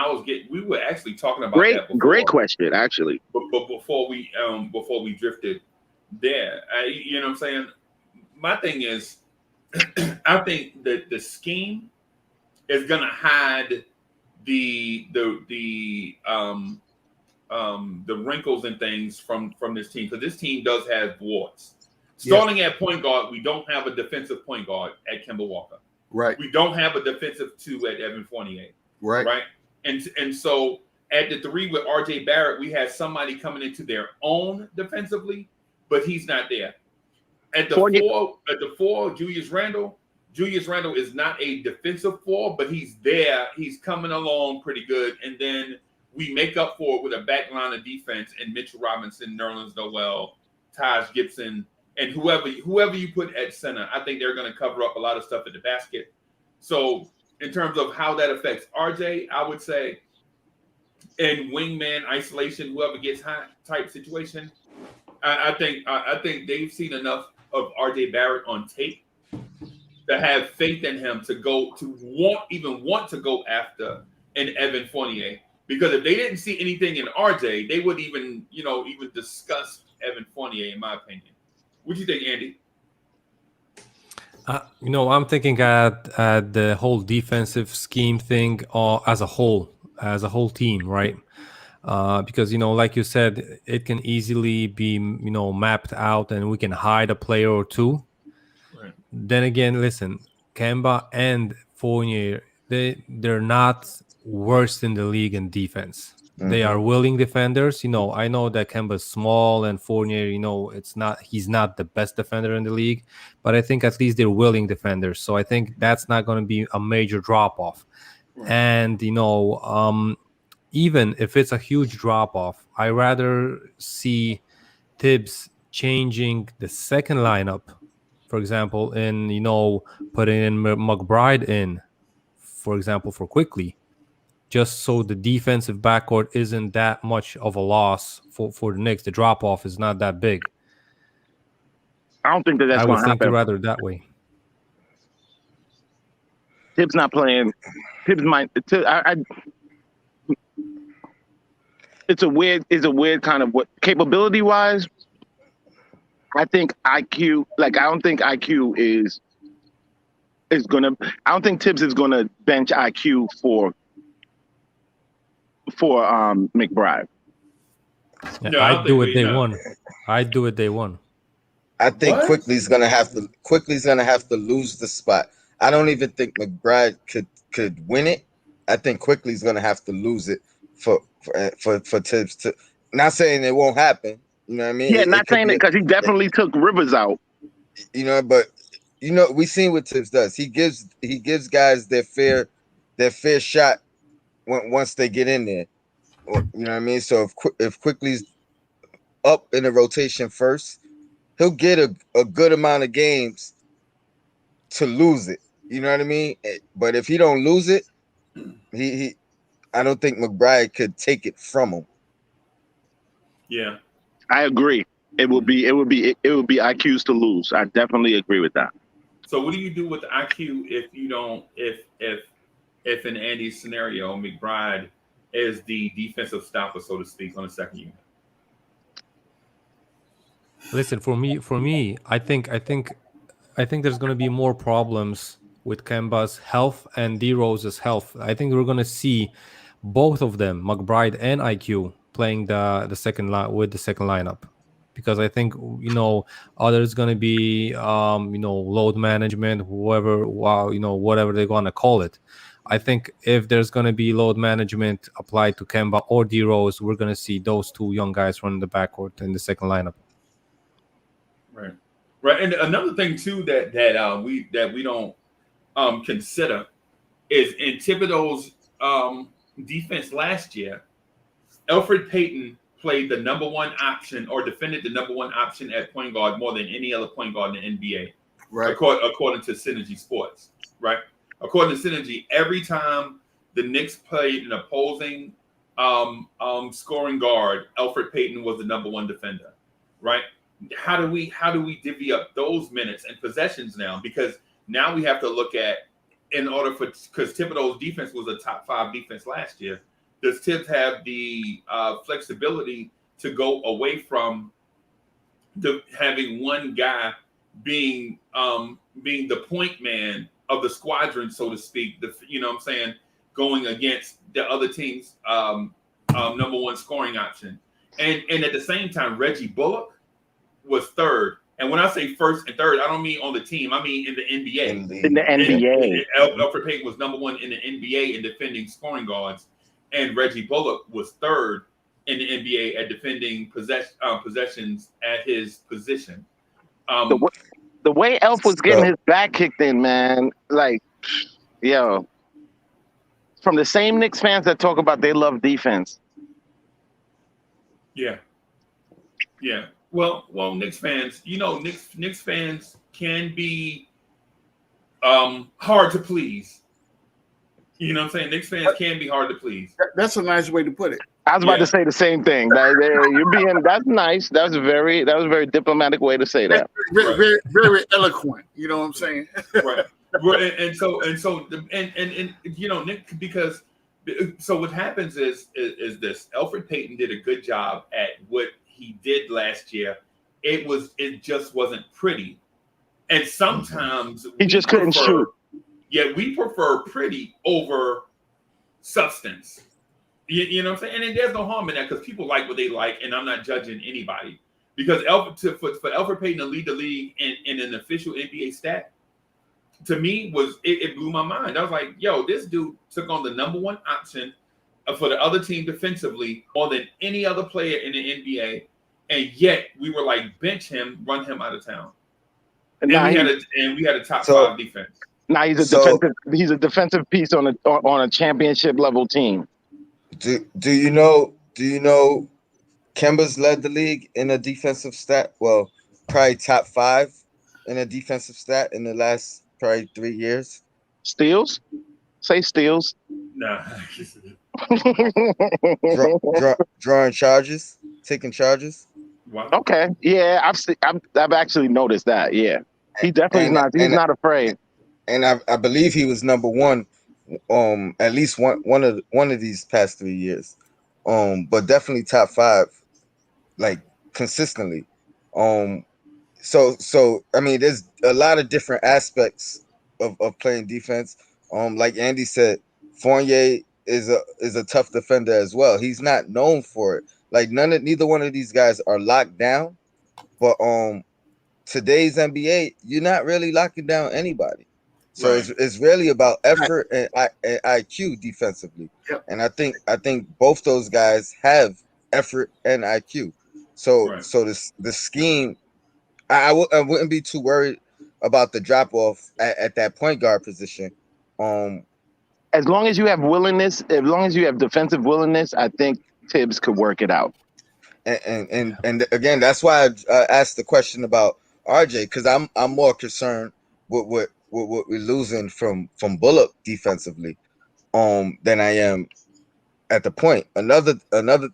S6: we were actually talking about that before.
S8: Great question, actually.
S6: But before we drifted there, you know what I'm saying? My thing is, I think that the scheme is gonna hide the wrinkles and things from this team, because this team does have warts. Starting at point guard, we don't have a defensive point guard at Kemba Walker.
S11: Right.
S6: We don't have a defensive 2 at Evan Fournier.
S11: Right.
S6: Right. And so at the 3 with RJ Barrett, we had somebody coming into their own defensively, but he's not there. At the 4, Julius Randle is not a defensive 4, but he's there. He's coming along pretty good. And then we make up for it with a back line of defense and Mitchell Robinson, Nerlens Noel, Taj Gibson, and whoever you put at center. I think they're going to cover up a lot of stuff at the basket. So in terms of how that affects RJ, I would say in wingman isolation, whoever gets hot type situation, I think they've seen enough of RJ Barrett on tape to have faith in him to want to go after an Evan Fournier. Because if they didn't see anything in RJ, they would even discuss Evan Fournier, in my opinion. What do you think, Andy?
S12: I'm thinking at the whole defensive scheme thing as a whole team, right? Because, like you said, it can easily be, mapped out and we can hide a player or 2. Right. Then again, listen, Kemba and Fournier, they're not worst in the league in defense. Mm-hmm. They are willing defenders. I know that Kemba's small and Fournier, he's not the best defender in the league, but I think at least they're willing defenders. So I think that's not going to be a major drop off. Right. And, even if it's a huge drop off, I rather see Tibbs changing the second lineup, for example, in, putting in McBride in, for example, for Quickly, just so the defensive backcourt isn't that much of a loss for the Knicks. The drop off is not that big.
S8: I don't think that's going to happen. I would think
S12: rather that way.
S8: Tibbs not playing. Tibbs might. It's a weird kind of what capability wise. I think IQ. Like I don't think IQ is gonna. I don't think Tibbs is gonna bench IQ for McBride.
S12: Yeah, no, I'd do it day one.
S10: I think Quickly's gonna have to lose the spot. I don't even think McBride could win it. I think Quickly's gonna have to lose it for Tibbs to. Not saying it won't happen. You know what I mean?
S8: Yeah, not saying it because he definitely took Rivers out.
S10: But we seen what Tibbs does. He gives guys their fair shot once they get in there. You know what I mean? So if Quickly's up in the rotation first, he'll get a good amount of games to lose it. You know what I mean? But if he don't lose it, I don't think McBride could take it from him.
S6: Yeah,
S8: I agree. It would be IQ's to lose. I definitely agree with that.
S6: So what do you do with the IQ if in Andy's scenario, McBride is the defensive stopper, so to speak, on the second unit?
S12: Listen, for me, I think there's going to be more problems with Kemba's health and D Rose's health. I think we're going to see both of them, McBride and IQ, playing the second line with the second lineup, because I think there's going to be load management, whatever they're going to call it. I think if there's going to be load management applied to Kemba or D Rose, we're going to see those two young guys run the backcourt in the second lineup.
S6: Right, right. And another thing too that we don't consider is in Thibodeau's defense last year. Elfrid Payton played the number one option or defended the number one option at point guard more than any other point guard in the NBA.
S4: Right.
S6: According to Synergy Sports. Right. According to Synergy, every time the Knicks played an opposing scoring guard, Elfrid Payton was the number one defender. Right. How do we divvy up those minutes and possessions now? Because now we have to look at, in order for, because Thibodeau's defense was a top 5 defense last year. Does Tibbs have the flexibility to go away from having one guy being the point man of the squadron, so to speak? You know what I'm saying? Going against the other team's number one scoring option, and at the same time, Reggie Bullock was third. And when I say first and third, I don't mean on the team. I mean in the NBA.
S8: In the NBA,
S6: Elfrid Payton was number one in the NBA in defending scoring guards. And Reggie Bullock was third in the NBA at defending possessions at his position.
S8: The way Elf was getting his back kicked in, man, like, yo, from the same Knicks fans that talk about they love defense.
S6: Yeah. Well, Knicks fans, Knicks fans can be hard to please. You know what I'm saying? Knicks fans can be hard to please.
S4: That's a nice way to put it.
S8: I was about to say the same thing. That's nice. That was a very diplomatic way to say that.
S4: Very eloquent. You know what I'm saying?
S6: Right. And so Nick, because so what happens is this: Elfrid Payton did a good job at what he did last year. It just wasn't pretty, and sometimes
S8: he just couldn't shoot.
S6: Yeah, we prefer pretty over substance. You know what I'm saying? And there's no harm in that because people like what they like, and I'm not judging anybody. Because for Elfrid Payton to lead the league in an official NBA stat, to me, it blew my mind. I was like, yo, this dude took on the number one option for the other team defensively more than any other player in the NBA, and yet we were like, bench him, run him out of town. And we had a top 5 defense.
S8: Now he's a defensive piece on a championship level team.
S10: Do you know Kemba's led the league in a defensive stat? Well, probably top 5 in a defensive stat in the last probably 3 years.
S8: Steals? Say steals.
S6: Nah.
S10: Drawing charges, taking charges.
S6: Wow.
S8: Okay. Yeah, I've actually noticed that. Yeah. He definitely he's not afraid.
S10: And I believe he was number 1 at least one of these past 3 years. But definitely top 5 like consistently. So I mean there's a lot of different aspects of playing defense. Like Andy said, Fournier is a tough defender as well. He's not known for it. Like neither one of these guys are locked down, but today's NBA, you're not really locking down anybody. So right. It's really about effort and IQ defensively. Yep. And I think both those guys have effort and IQ. So the scheme, I wouldn't be too worried about the drop off at that point guard position.
S8: As long as you have willingness, as long as you have defensive willingness, I think Tibbs could work it out.
S10: And again, that's why I asked the question about RJ, because I'm more concerned with what we're losing from Bullock defensively than I am at the point. Another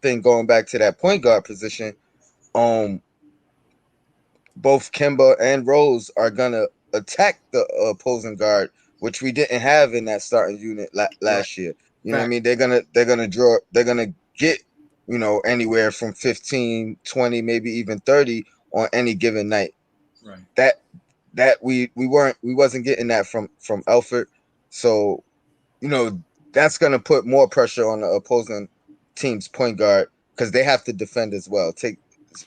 S10: thing, going back to that point guard position, both Kemba and Rose are gonna attack the opposing guard, which we didn't have in that starting unit last year. You know what I mean? They're gonna get, anywhere from 15, 20, maybe even 30 on any given night. Right. That we wasn't getting that from Elfrid. So, that's gonna put more pressure on the opposing team's point guard because they have to defend as well.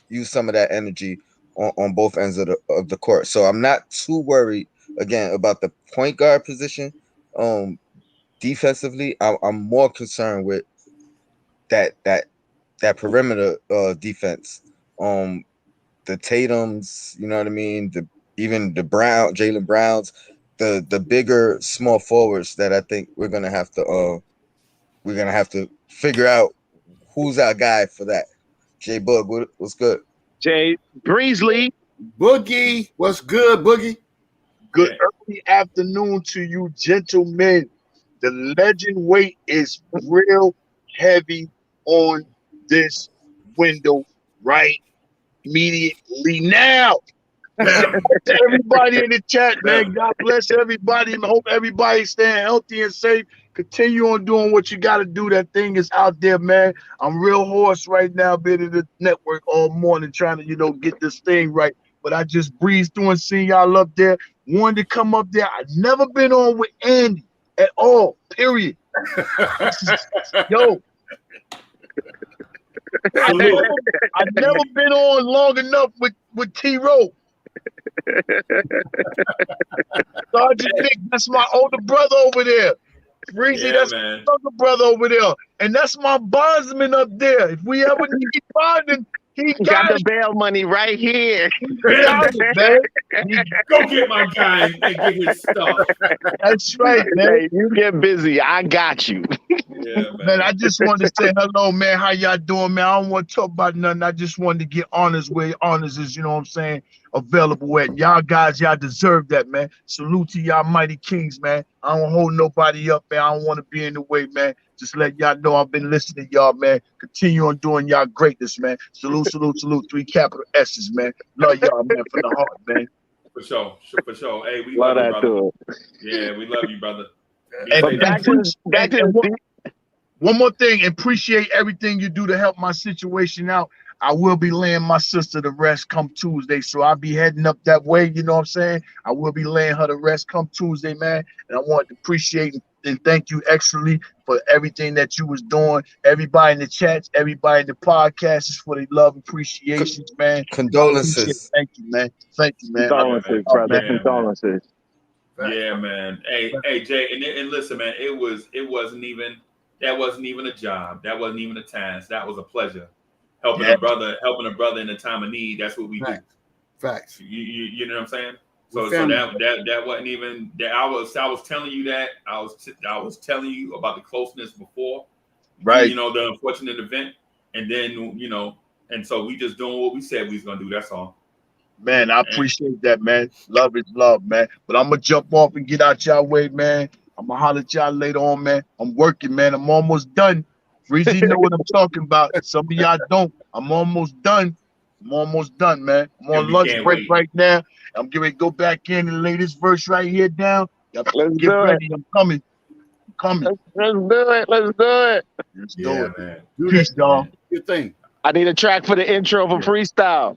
S10: Use some of that energy on both ends of the court. So I'm not too worried again about the point guard position. defensively, I'm more concerned with that perimeter defense. The Tatums, you know what I mean? Even the Jaylen Browns, the bigger small forwards that I think we're gonna have to figure out who's our guy for that. J Bug, what's good?
S8: Jay Breesley.
S4: Boogie, what's good, Boogie?
S11: Good early afternoon to you, gentlemen. The legend weight is real heavy on this window right immediately now. Everybody in the chat, man. God bless everybody, and I hope everybody's staying healthy and safe. Continue on doing what you got to do. That thing is out there, man. I'm real hoarse right now, been in the network all morning trying to, get this thing right. But I just breezed through and seen y'all up there. Wanted to come up there. I've never been on with Andy at all, period. Yo. I've never been on long enough with T-Row. Sergeant Nick, that's my older brother over there. Breezy, that's my younger brother over there. And that's my bondsman up there. If we ever need bonding, he got
S8: the bail money right here.
S6: Go get my guy and get his stuff.
S11: That's right, man.
S8: Hey, you get busy. I got you.
S6: Yeah,
S11: man. I just wanted to say hello, man. How y'all doing, man? I don't want to talk about nothing. I just wanted to get honors where honors is, you know what I'm saying, available at. Y'all guys, y'all deserve that, man. Salute to y'all mighty kings, man. I don't hold nobody up, man. I don't want to be in the way, man. Just let y'all know I've been listening to y'all, man. Continue on doing y'all greatness, man. Salute, salute, salute. 3 capital S's, man. Love y'all, man, from the heart, man.
S6: For sure. Hey, we love you, brother. Yeah, we love you, brother.
S11: One more thing, appreciate everything you do to help my situation out. I will be laying my sister to rest come Tuesday, so I'll be heading up that way, you know what I'm saying? I will be laying her to rest come Tuesday, man, and I want to appreciate and thank you extremely for everything that you was doing. Everybody in the chats, everybody in the podcasts, for their love, appreciations, man.
S10: Condolences.
S11: Thank you, man. Thank you, man.
S8: Condolences, brother. Condolences.
S6: Yeah, man. Hey, Jay, and listen, man. That wasn't even a job. That wasn't even a task. That was a pleasure. Helping a brother in a time of need. That's what we do.
S4: Facts.
S6: You know what I'm saying? So that wasn't even that. I was telling you that. I was telling you about the closeness before.
S11: Right.
S6: The unfortunate event, and then and so we just doing what we said we was gonna do. That's all.
S11: Man, I appreciate that, man. Love is love, man. But I'm gonna jump off and get out y'all way, man. I'm gonna holler at y'all later on, man. I'm working, man. I'm almost done. Breezy know what I'm talking about. Some of y'all don't. I'm almost done. Man. I'm on lunch break right now. I'm getting ready to go back in and lay this verse right here down. Y'all get ready. I'm coming.
S8: Let's do it.
S11: Let's do it, man. Peace, y'all.
S4: Good thing.
S8: I need a track for the intro for freestyle.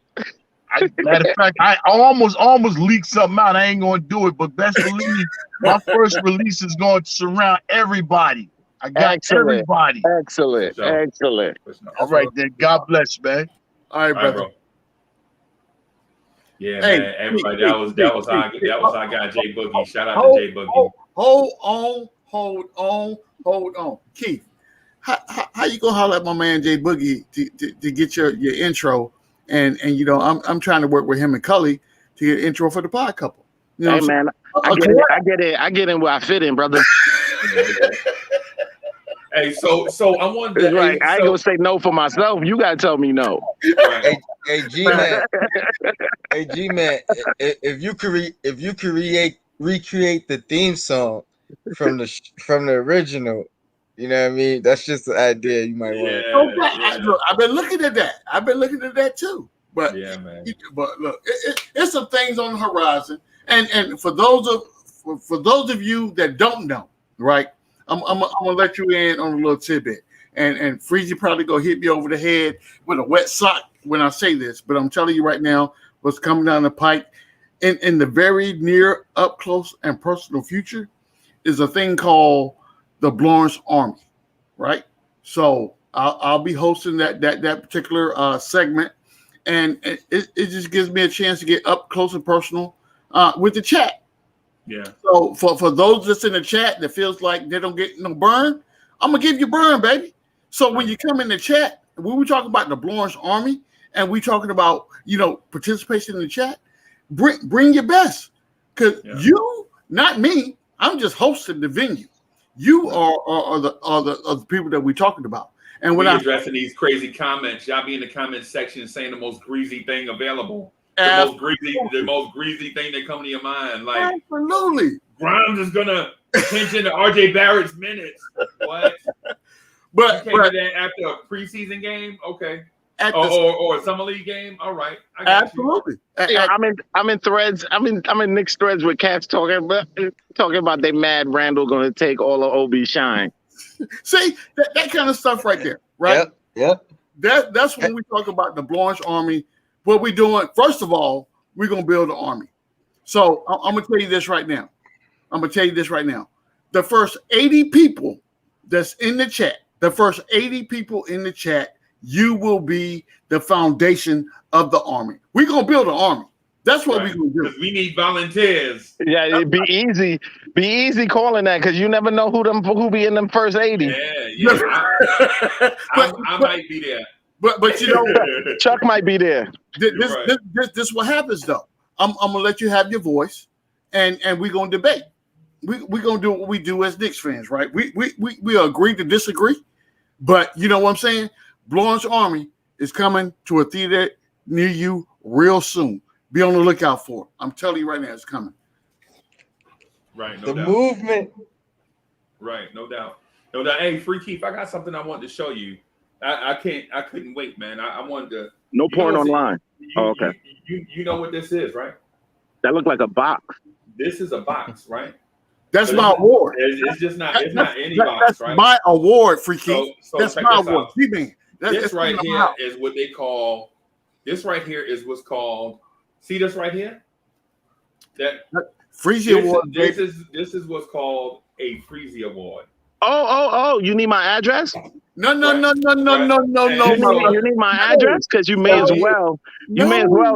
S11: Matter of fact, I almost leaked something out. I ain't gonna do it, but best believe my first release is going to surround everybody. I got everybody.
S8: Excellent.
S11: All right, then. God bless, man.
S4: All right, brother.
S6: Bro. Yeah, man. Everybody, that was our guy, Jay Boogie. Shout out to Jay Boogie.
S4: Hold on. Keith, how you gonna holler at my man Jay Boogie to get your intro? And I'm trying to work with him and Cully to get an intro for the pod couple.
S8: Hey man, I get in where I fit in, brother.
S6: Hey, so I wanted to.
S8: Right, I ain't gonna say no for myself. You gotta tell me no.
S10: Hey, G-Man. Hey, G-Man. If you could recreate the theme song from the original, you know what I mean? That's just the idea you might want.
S4: Look, I've been looking at that. Too. But
S6: yeah, man.
S4: But look, it's some things on the horizon, and for those of you that don't know, right? I'm gonna let you in on a little tidbit, and Freezy probably gonna hit me over the head with a wet sock when I say this, but I'm telling you right now, what's coming down the pike in the very near, up close and personal future is a thing called the Blorange Army, right? So I'll be hosting that particular segment, and it just gives me a chance to get up close and personal with the chat.
S6: Yeah.
S4: So for those that's in the chat that feels like they don't get no burn, I'm gonna give you burn, baby. So when you come in the chat, when we talking about the Blorange Army and we talking about participation in the chat, bring your best, because you, not me. I'm just hosting the venue. You are the people that we're talking about. And when
S6: we addressing these crazy comments, y'all be in the comment section saying the most greasy thing available. The most greasy thing that come to your mind. Like,
S4: absolutely.
S6: Grimes is gonna attention to RJ Barrett's minutes. What?
S4: But
S6: you can't do that after a preseason game, okay? Or a summer league game. All right, I got
S4: absolutely.
S8: Yeah, I'm in threads. I'm in Knicks threads with cats talking about they mad Randall going to take all of OB shine.
S4: See that kind of stuff right there, right?
S10: Yep.
S4: That's when we talk about the Blorange Army. What we're doing, first of all, we're gonna build an army. So I'm gonna tell you this right now. The first 80 people that's in the chat, you will be the foundation of the army. We're gonna build an army. That's what we're gonna do.
S6: We need volunteers.
S8: Yeah, it'd be easy. Be easy calling that, because you never know who be in them first 80.
S6: Yeah. I might be there.
S4: But
S8: Chuck might be there.
S4: This what happens though. I'm gonna let you have your voice, and we're gonna debate. We're gonna do what we do as Knicks fans, right? We agree to disagree, but you know what I'm saying? Blorange Army is coming to a theater near you real soon. Be on the lookout for it. I'm telling you right now, it's coming.
S6: Right, no
S10: the
S6: doubt.
S10: Movement.
S6: Right, no doubt. Hey, Free Keith, I got something I wanted to show you. I couldn't wait, man. I wanted to.
S8: No porn online. Okay.
S6: You know what this is, right?
S8: That looked like a box.
S6: This is a box, right?
S4: That's my award.
S6: It's just not. It's not any box,
S4: that's
S6: right?
S4: my award, Free Keith.
S6: So
S4: that's my award.
S6: This right here is what they call. This right here is what's called. See this right here? That
S4: Freezy Award.
S6: This is what's called a Freezy Award.
S8: Oh! You need my address?
S4: No.
S8: You need my address, because you may as well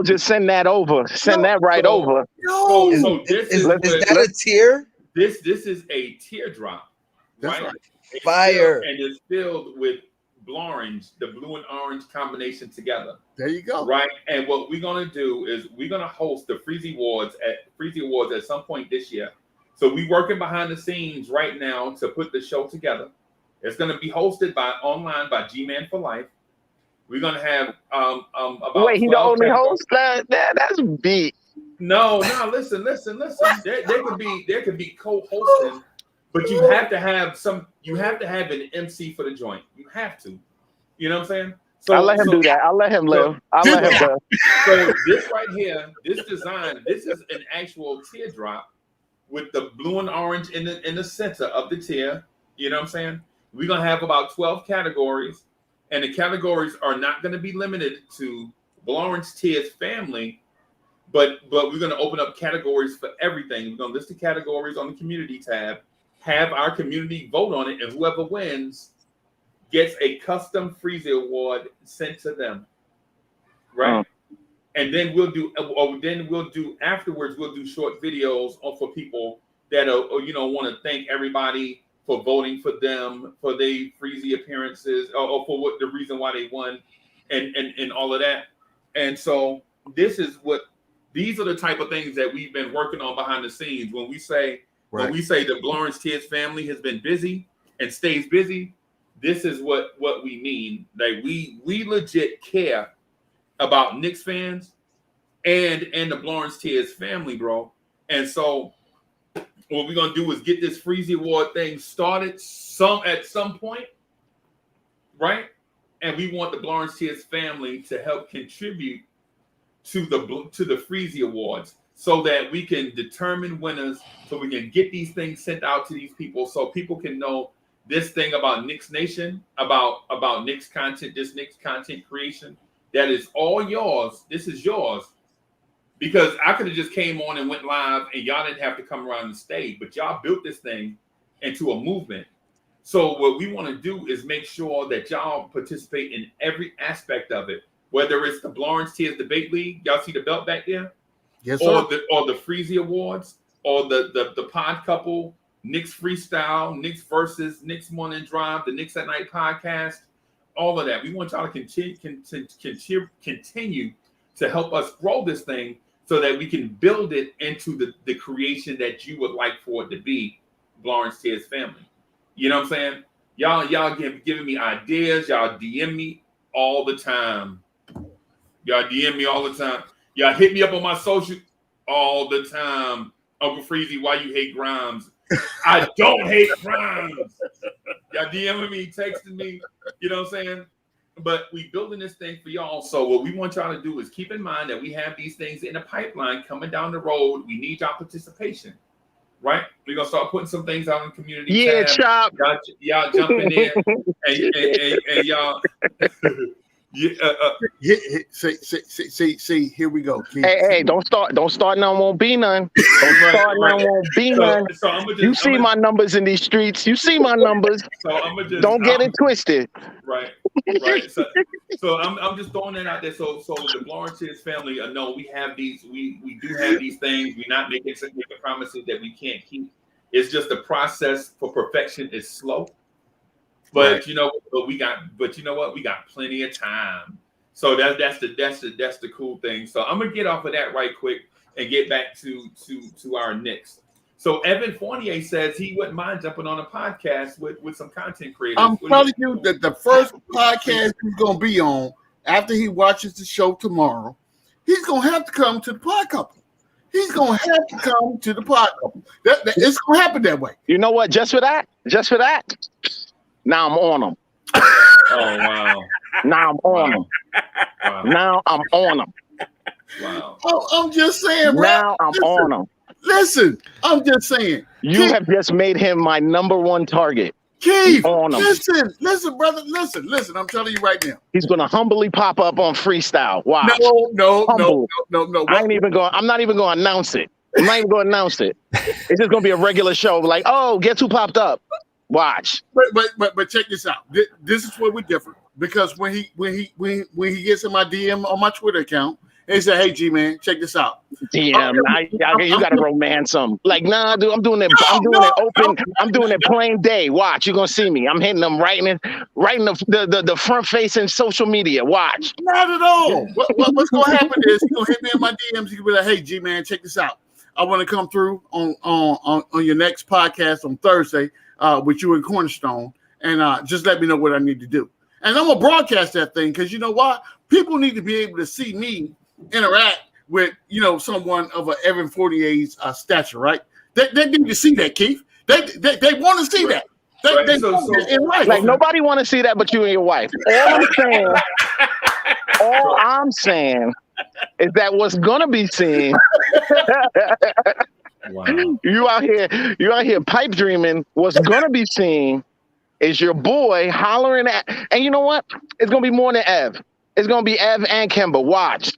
S8: just send that over. Send that right over.
S6: So is
S10: that a tier?
S6: This is a teardrop, right?
S10: Fire.
S6: And it's filled with Blorange, the blue and orange combination together.
S4: There you go.
S6: Right. And what we're gonna do is we're gonna host the Freezy Awards at some point this year. So we're working behind the scenes right now to put the show together. It's gonna be hosted online by G-Man for Life. We're gonna have about.
S8: Wait, he the only host? That's big.
S6: No, listen. There could be co-hosting, but you have to have an MC for the joint. You have to. You know what I'm saying? So
S8: I'll let him do that. I'll let him live. I'll let him go.
S6: So this right here, this design, this is an actual teardrop with the blue and orange in the center of the tear. You know what I'm saying? We're gonna have about 12 categories, and the categories are not gonna be limited to Blorangetears family, but we're gonna open up categories for everything. We're gonna list the categories on the community tab, have our community vote on it, and whoever wins gets a custom Freezy Award sent to them. Right? And then we'll do afterwards, we'll do short videos for people that want to thank everybody for voting for them, for their Freezy appearances, or for what the reason why they won, and all of that. And so these are the type of things that we've been working on behind the scenes. When we say the Blorangetears family has been busy and stays busy, this is what we mean. Like we legit care about Knicks fans and the Blorangetears family, bro. And so what we're gonna do is get this Freezy Award thing started at some point, right? And we want the Blorangetears family to help contribute to the Freezy Awards so that we can determine winners, so we can get these things sent out to these people, so people can know this thing about Knicks Nation, about Knicks content, this Knicks content creation, that is all yours. This is yours. Because I could have just came on and went live and y'all didn't have to come around and stay, but y'all built this thing into a movement. So what we want to do is make sure that y'all participate in every aspect of it, whether it's the Blorangetears Debate League, y'all see the belt back there?
S4: Yes, sir.
S6: Or the Freezy Awards, or the pod couple, Knicks Freestyle, Knicks Versus, Knicks Morning Drive, the Knicks at Night podcast, all of that. We want y'all to continue to help us grow this thing so that we can build it into the creation that you would like for it to be, Blorange Tears family. You know what I'm saying? Y'all giving me ideas. Y'all DM me all the time. Y'all DM me all the time. Y'all hit me up on my social all the time. Uncle Freezy, why you hate Grimes? I don't hate Grimes. Y'all DMing me, texting me. You know what I'm saying? But we building this thing for y'all. So what we want y'all to do is keep in mind that we have these things in the pipeline coming down the road. We need y'all participation. Right? We're gonna start putting some things out in the community.
S8: Yeah,
S6: tab.
S8: chop.
S6: Y'all jump in there and y'all.
S4: See, here we go.
S8: Hey, don't start none, won't be none. Don't start none, won't be none. You see my numbers in these streets. You see my numbers. Don't get it twisted.
S6: Right. So I'm just throwing that out there. So the Blorange Tears family know we have these. We do have these things. We're not making promises that we can't keep. It's just the process for perfection is slow. But you know what? We got plenty of time. So that's the cool thing. So I'm gonna get off of that right quick and get back to our Knicks. So Evan Fournier says he wouldn't mind jumping on a podcast with some content creators.
S4: I'm telling you that the first podcast he's gonna be on after he watches the show tomorrow, he's gonna have to come to the pod couple. He's gonna have to come to the pod couple. It's gonna happen that way.
S8: You know what? Just for that. Now I'm on them.
S6: Oh wow!
S8: Now I'm on them.
S6: Wow.
S8: Now I'm on them.
S6: Wow!
S4: I'm just saying, bro.
S8: Now I'm on them.
S4: Listen, I'm just saying.
S8: You have just made him my number one target.
S4: Keith,
S8: on him.
S4: listen, brother. Listen. I'm telling you right now.
S8: He's gonna humbly pop up on freestyle. Watch.
S4: No.
S8: I'm not even gonna announce it. It's just gonna be a regular show. Like, oh, guess who popped up? Watch.
S4: But check this out. This is where we're different, because when he gets in my DM on my Twitter account, and he said, "Hey, G man, check this out."
S8: DM, you gotta romance him. Like, nah, dude, I'm doing it open. I'm doing it plain day. Watch, you're gonna see me. I'm hitting them right in the front facing social media. Watch.
S4: Not at all. What's gonna happen is he's gonna hit me in my DMs. He's gonna be like, "Hey, G man, check this out. I want to come through on your next podcast on Thursday with you and Cornerstone, and just let me know what I need to do." And I'm gonna broadcast that thing, because you know why? People need to be able to see me interact with someone of Evan Fournier's stature, right? They need to see that, Keith. They want to see that.
S8: Like, nobody want to see that but you and your wife. All I'm saying is that what's gonna be seen.
S6: Wow.
S8: You out here pipe dreaming. What's gonna be seen is your boy hollering at, and you know what? It's gonna be more than Ev. It's gonna be Ev and Kemba. Watch.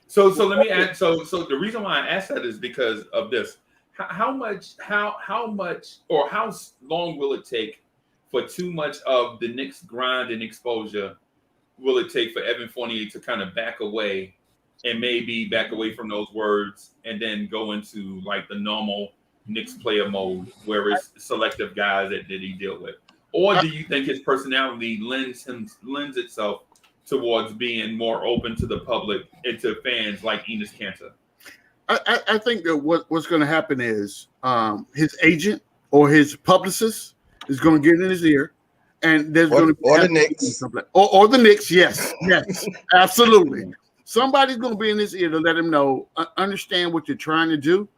S6: So let me ask. So the reason why I asked that is because of this. How long will it take for too much of the Knicks grind and exposure? Will it take for Evan Fournier to kind of back away, and maybe back away from those words, and then go into like the normal Knicks player mode, where it's selective guys that he deal with? Or do you think his personality lends itself towards being more open to the public and to fans like Enes Kanter?
S4: I think that what's going to happen is his agent or his publicist is going to get in his ear, and there's going to be
S10: the Knicks
S4: or the Knicks. Yes, absolutely. Somebody's going to be in his ear to let him know, understand what you're trying to do,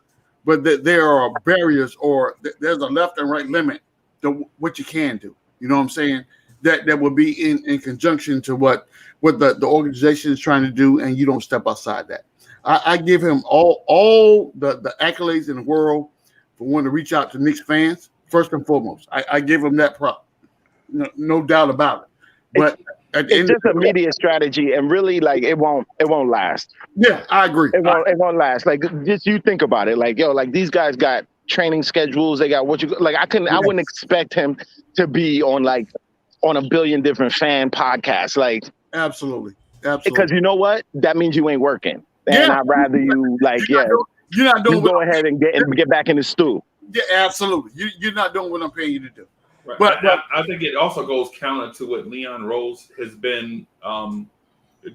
S4: but that there are barriers, or there's a left and right limit to what you can do. You know what I'm saying? That will be in conjunction to what the organization is trying to do, and you don't step outside that. I give him all the accolades in the world for wanting to reach out to Knicks fans, first and foremost. I give him that prop. No doubt about it. But
S8: it's just a media strategy, and really, like, it won't last.
S4: Yeah, I agree.
S8: It won't last. Like, just you think about it. Like, like these guys got training schedules. They got I wouldn't expect him to be on a billion different fan podcasts. Like,
S4: absolutely.
S8: Because you know what? That means you ain't working. And I'd rather you
S11: You're not doing.
S8: You go ahead and get back in the stew.
S11: Yeah, absolutely. You're not doing what I'm paying you to do.
S6: Right.
S11: But
S6: I think it also goes counter to what Leon Rose has been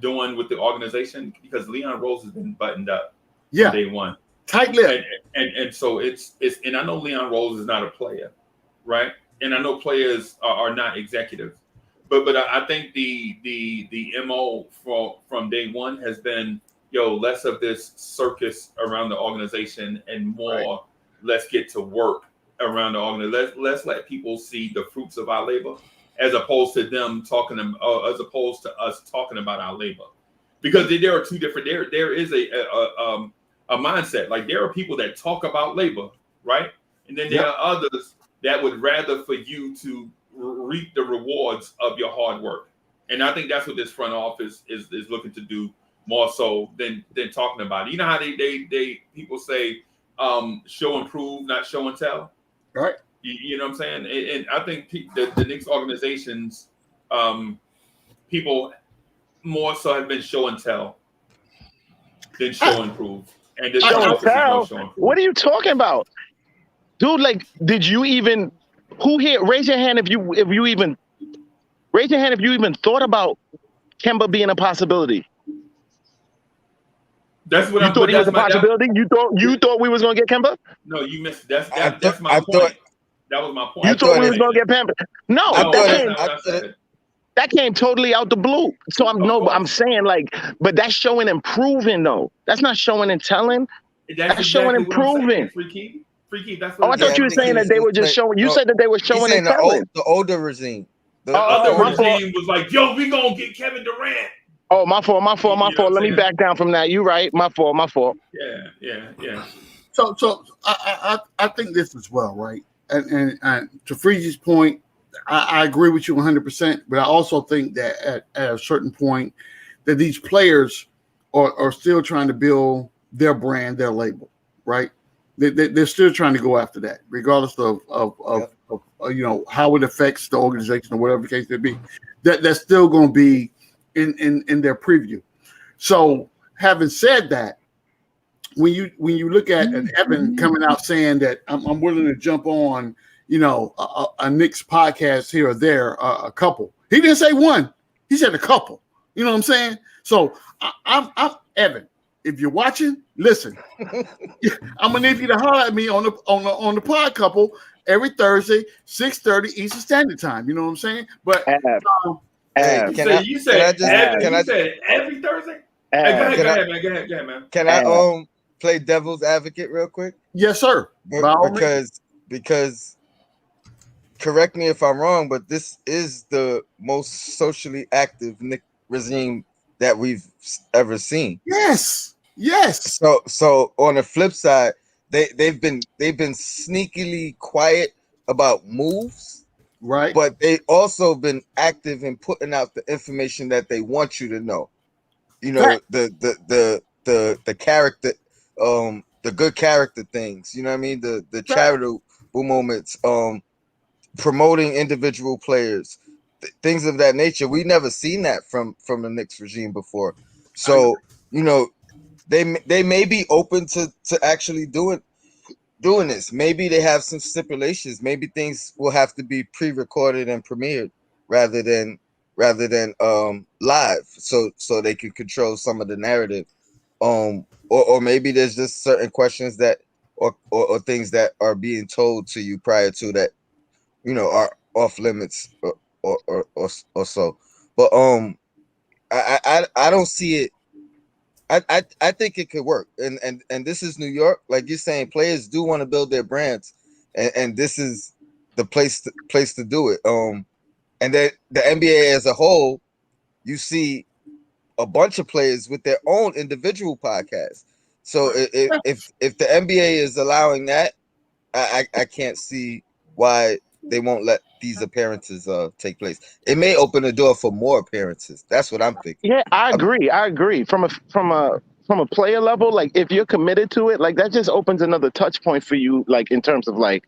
S6: doing with the organization, because Leon Rose has been buttoned up from day one.
S11: Tight lip.
S6: And so it's and I know Leon Rose is not a player, right? And I know players are not executives. But I think the MO from day one has been, less of this circus around the organization and more let's get to work around the organization. Let's let people see the fruits of our labor, as opposed to them as opposed to us talking about our labor. Because there are two different. There is a mindset. Like, there are people that talk about labor, right? And then there are others that would rather for you to reap the rewards of your hard work. And I think that's what this front office is looking to do, more so than talking about it. You know how they people say, show and prove, not show and tell.
S11: Right.
S6: You know what I'm saying? And I think the Knicks organizations, people more so have been show and tell than show and prove. And this
S8: Show and
S6: office is
S8: tell?
S6: more show and prove.
S8: What are you talking about, dude? Like, did you even? Who here? Raise your hand if you even thought about Kemba being a possibility.
S6: That's what
S8: you thought he was a possibility. You thought we was gonna get Kemba?
S6: No, you missed. That's my point. That was my point.
S8: You thought we was gonna get Kemba? No, that came totally out the blue. So I'm saying, like, but that's showing and proving though. That's not showing and telling. That's showing and proving.
S6: Freaky. That's what
S8: I thought you were saying that they were just showing. You said that they were showing and telling.
S10: The older regime.
S6: The other regime was like, "Yo, we gonna get Kevin Durant."
S8: Oh, my fault. Let me back down from that. You right. My fault.
S6: Yeah.
S11: So I think this as well, right? And to Freezy's point, I agree with you 100%. But I also think that at a certain point, that these players are still trying to build their brand, their label, right? They're still trying to go after that, regardless of how it affects the organization or whatever the case may be. That's still going to be in their preview. So, having said that, when you look at Evan coming out saying that I'm willing to jump on, a Knicks podcast here or there, a couple. He didn't say one. He said a couple. You know what I'm saying? So I'm Evan. If you're watching, listen. I'm gonna need you to holler at me on the pod couple every Thursday, 6:30 Eastern Standard Time. You know what I'm saying? But
S6: you said every Thursday? Go ahead, man.
S10: Can I play devil's advocate real quick?
S11: Yes, sir.
S10: Because correct me if I'm wrong, but this is the most socially active Knicks regime that we've ever seen.
S11: Yes.
S10: So on the flip side, they've been sneakily quiet about moves,
S11: right?
S10: But they also been active in putting out the information that they want you to know. Right. The character, the good character things. You know what I mean? The charitable moments, promoting individual players, things of that nature. We never seen that from the Knicks regime before. So they may be open to actually doing this. Maybe they have some stipulations. Maybe things will have to be pre-recorded and premiered rather than live, so they can control some of the narrative. Or maybe there's just certain questions that or things that are being told to you prior to that, are off limits or so. But I don't see it. I think it could work, and this is New York, like you're saying. Players do want to build their brands, and this is the place to do it. And then the NBA as a whole, you see a bunch of players with their own individual podcasts. So if the NBA is allowing that, I can't see why they won't let these appearances take place. It may open the door for more appearances. That's what I'm thinking.
S8: Yeah, I agree. From a player level, like if you're committed to it, like that just opens another touch point for you, like in terms of like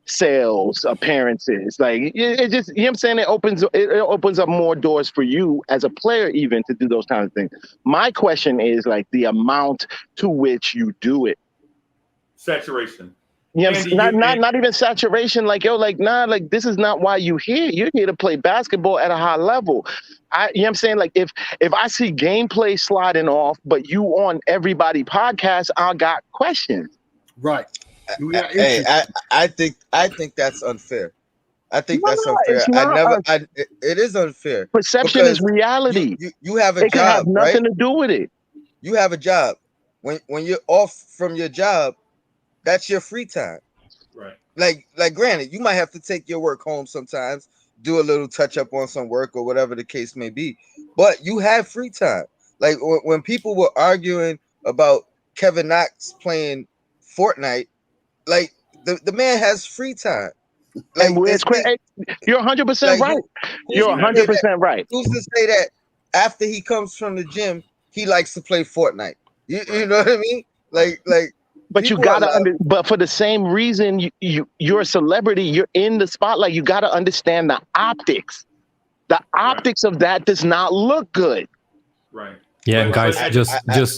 S8: sales, appearances. Like it just, you know what I'm saying? It opens up more doors for you as a player even to do those kinds of things. My question is like the amount to which you do it.
S6: Saturation.
S8: You know,
S6: Andy,
S8: not even saturation. Like, yo, like, nah, like, this is not why you here. You're here to play basketball at a high level. You know what I'm saying? Like, if I see gameplay sliding off, but you on everybody podcast, I got questions.
S11: Right.
S10: Hey, I think that's unfair. I think that's unfair.
S8: It's not
S10: It is unfair.
S8: Perception is reality.
S10: You have a
S8: it can have
S10: job, right?
S8: nothing to do with it.
S10: You have a job. When you're off from your job, that's your free time.
S6: Right.
S10: Like granted, you might have to take your work home sometimes, do a little touch up on some work or whatever the case may be. But you have free time. Like when people were arguing about Kevin Knox playing Fortnite, like the man has free time. Like,
S8: and you're 100% right. You're 100% right.
S10: Who's to say that after he comes from the gym, he likes to play Fortnite? You know what I mean? Like.
S8: But you gotta but for the same reason, you're a celebrity. You're in the spotlight. You gotta understand the optics. The optics of that does not look good.
S6: Right.
S12: Yeah, guys, just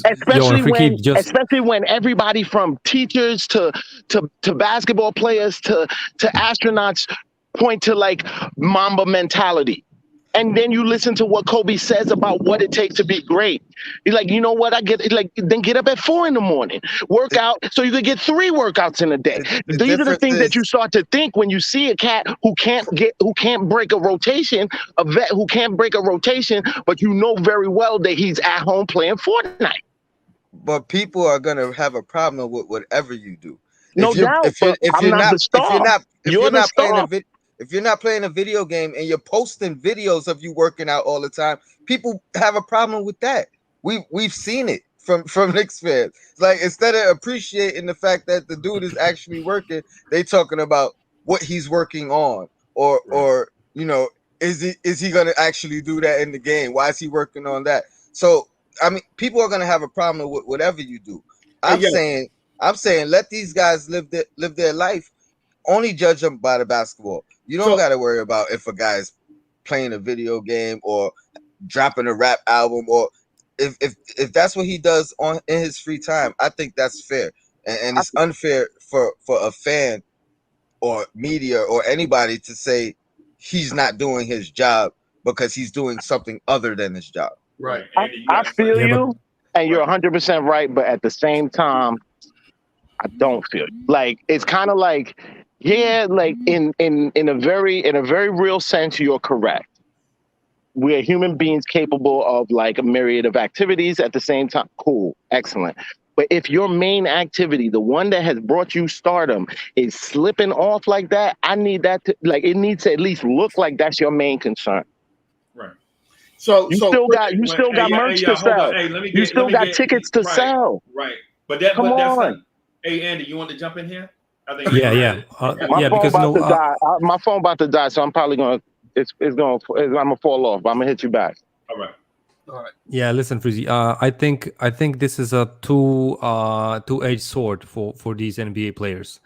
S8: especially when everybody from teachers to basketball players to astronauts point to like Mamba mentality. And then you listen to what Kobe says about what it takes to be great. You're like, you know what? Then get up at 4 a.m, work out so you could get 3 workouts in a day. These are the things that you start to think when you see a cat who can't break a rotation, a vet who can't break a rotation, but you know very well that he's at home playing Fortnite.
S10: But people are gonna have a problem with whatever you do.
S8: No doubt. If
S10: you're not playing a video game and you're posting videos of you working out all the time, people have a problem with that. We've seen it from Knicks fans. It's like instead of appreciating the fact that the dude is actually working, they talking about what he's working on, or you know, is he gonna actually do that in the game? Why is he working on that? So I mean, people are gonna have a problem with whatever you do. I'm saying let these guys live their life. Only judge them by the basketball. You don't got to worry about if a guy's playing a video game or dropping a rap album, or if that's what he does in his free time. I think that's fair, and it's unfair for a fan or media or anybody to say he's not doing his job because he's doing something other than his job.
S6: Right.
S8: I feel you, and you're 100% right, but at the same time, I don't feel you. Like it's kind of like. Yeah, like in a very real sense, you're correct. We're human beings capable of like a myriad of activities at the same time. Cool, excellent. But if your main activity, the one that has brought you stardom, is slipping off like that, I need that to it needs to at least look like that's your main concern.
S6: Right.
S8: So you still got merch to sell. You still got tickets to sell.
S6: Right. But that's not. Hey Andy, you want to jump in here? I think
S8: my phone about to die, so I'm probably gonna. I'm gonna fall off. But I'm gonna hit you back.
S6: All right.
S12: Yeah, listen, Frizzy. I think this is a two-edged sword for these NBA players.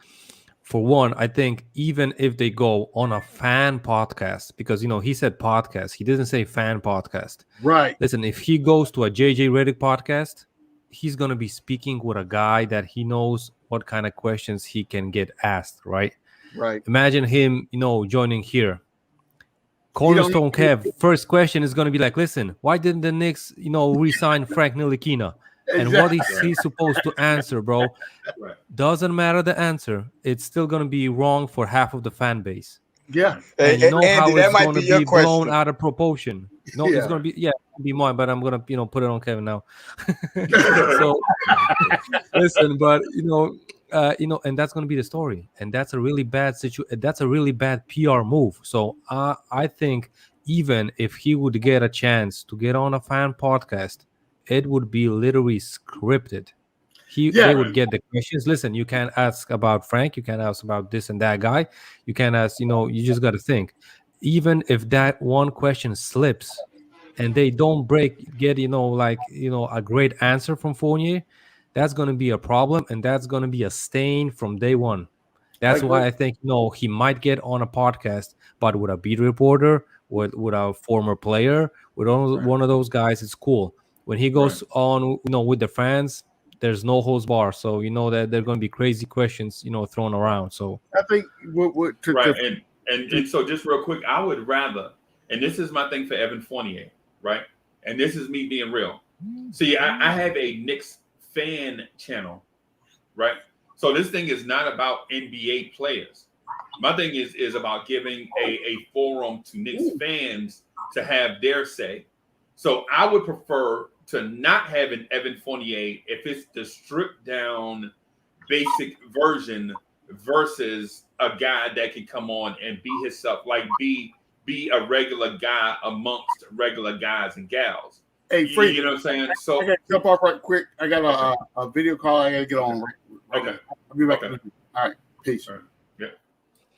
S12: For one, I think even if they go on a fan podcast, because he said podcast, he didn't say fan podcast.
S11: Right.
S12: Listen, if he goes to a JJ Redick podcast, he's gonna be speaking with a guy that he knows what kind of questions he can get asked, right?
S11: Right.
S12: Imagine him, joining here. Cornerstone Kev, first question is going to be like, listen, why didn't the Knicks, re-sign Frank Ntilikina? And what is he supposed to answer, bro?
S6: Right.
S12: Doesn't matter the answer. It's still going to be wrong for half of the fan base.
S11: Yeah.
S12: And
S10: Andy,
S12: how it's going to be blown
S10: question.
S12: out of proportion. No, it's going to be mine, but I'm going to, put it on Kevin now. So listen, but and that's going to be the story, and that's a really bad situation. That's a really bad PR move. So I think even if he would get a chance to get on a fan podcast, it would be literally scripted. They would get the questions. Listen, you can't ask about Frank. You can't ask about this and that guy. You can't ask. You just got to think. Even if that one question slips, and they don't get a great answer from Fournier, that's going to be a problem, and that's going to be a stain from day one. That's why I think he might get on a podcast, but with a beat reporter, with a former player, with one of those guys, it's cool. When he goes on, with the fans, there's no host bar, so you know that there are going to be crazy questions, thrown around. So
S4: I think
S6: right, and so just real quick, I would rather, and this is my thing for Evan Fournier, right? And this is me being real. See, I have a Knicks fan channel, right? So this thing is not about NBA players. My thing is about giving a forum to Knicks fans to have their say. So I would prefer to not have an Evan Fournier if it's the stripped down basic version versus a guy that can come on and be himself, like be a regular guy amongst regular guys and gals.
S4: Hey, Freak,
S6: you know what I'm saying? So
S4: I got to jump off right quick. I got a video call I got to get on.
S6: Okay.
S4: I'll be back.
S6: Okay.
S4: All right. Peace.
S6: All right. Yeah.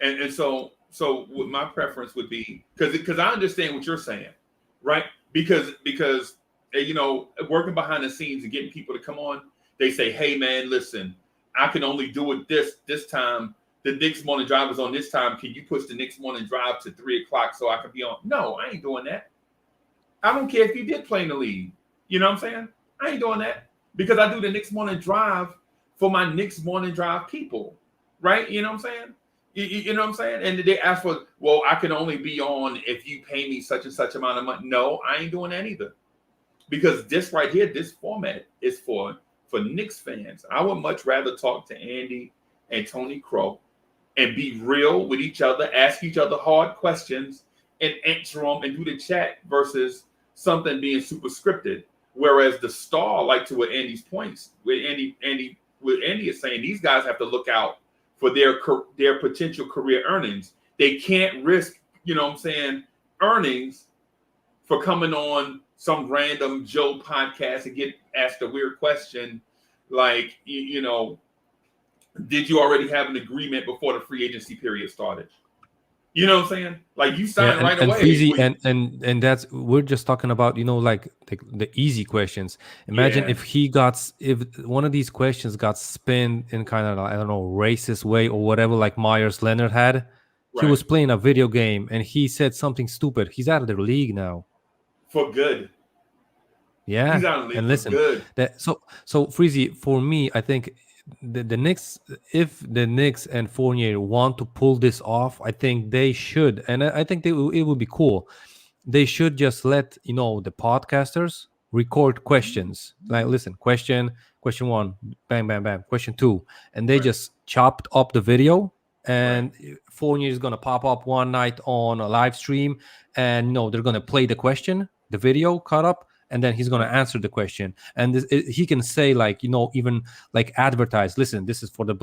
S6: And so what my preference would be, because I understand what you're saying, right? Because working behind the scenes and getting people to come on, they say, hey man, listen, I can only do it this time. The Knicks morning drive is on this time. Can you push the Knicks morning drive to 3:00 so I can be on? No, I ain't doing that. I don't care if you did play in the league. You know what I'm saying? I ain't doing that because I do the Knicks morning drive for my Knicks morning drive people, right? You know what I'm saying? You know what I'm saying? And they ask for, well, I can only be on if you pay me such and such amount of money. No, I ain't doing that either. Because this right here, this format is for Knicks fans. I would much rather talk to Andy and Tony Crow and be real with each other, ask each other hard questions and answer them and do the chat versus something being super scripted. Whereas the star, like to what Andy's points, what Andy is saying, these guys have to look out for their potential career earnings. They can't risk, you know what I'm saying, earnings for coming on some random Joe podcast and get asked a weird question like, did you already have an agreement before the free agency period started? You know what I'm saying? Like you signed right away.
S12: Freezy, and that's, we're just talking about, like the easy questions. Imagine if one of these questions got spun in kind of, I don't know, racist way or whatever, like Myers Leonard had. Right. He was playing a video game and he said something stupid. He's out of the league now.
S6: For good.
S12: Yeah.
S6: He's out of the league
S12: and
S6: for
S12: listen,
S6: good.
S12: So Freezy, for me, I think the Knicks, if the Knicks and Fournier want to pull this off, I think they should, and I think it would be cool. They should just let the podcasters record questions. Like, listen, question 1, bang, bang, bang. Question 2, and they just chopped up the video, and Fournier is gonna pop up one night on a live stream, and they're gonna play the question, the video cut up. And then he's going to answer the question. And he can say, like, even like advertise, listen, this is for the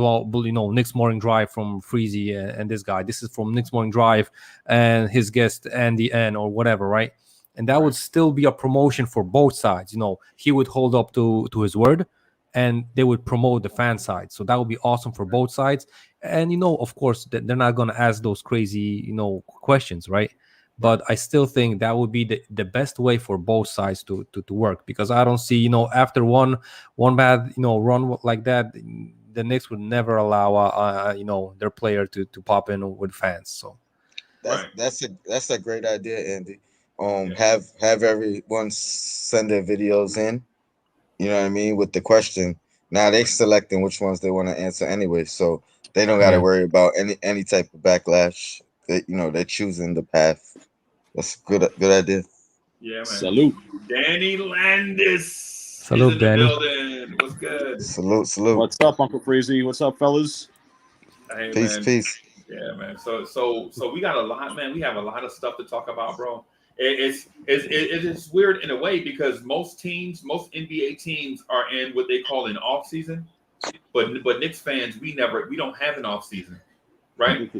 S12: Knicks Morning Drive from Freezy and this guy. This is from Knicks Morning Drive and his guest, Andy N, or whatever, right? And that would still be a promotion for both sides. He would hold up to his word and they would promote the fan side. So that would be awesome for both sides. And, of course, they're not going to ask those crazy, questions, right? But I still think that would be the best way for both sides to work, because I don't see, after one bad, run like that, the Knicks would never allow, their player to pop in with fans. So
S10: that's a great idea, Andy. Have everyone send their videos in, you know what I mean, with the question. Now they selecting which ones they want to answer anyway, so they don't got to worry about any type of backlash. They're choosing the path. That's a good idea.
S6: Yeah, man.
S13: Salute.
S6: Danny Landis.
S12: Salute,
S6: in
S12: Danny.
S6: The building. What's good?
S10: Salute.
S13: What's up, Uncle Freezy? What's up, fellas?
S6: Hey,
S10: Peace.
S6: Yeah, man. So we got a lot, man. We have a lot of stuff to talk about, bro. It's weird in a way because most NBA teams are in what they call an off season, but Knicks fans, we don't have an off season. Right,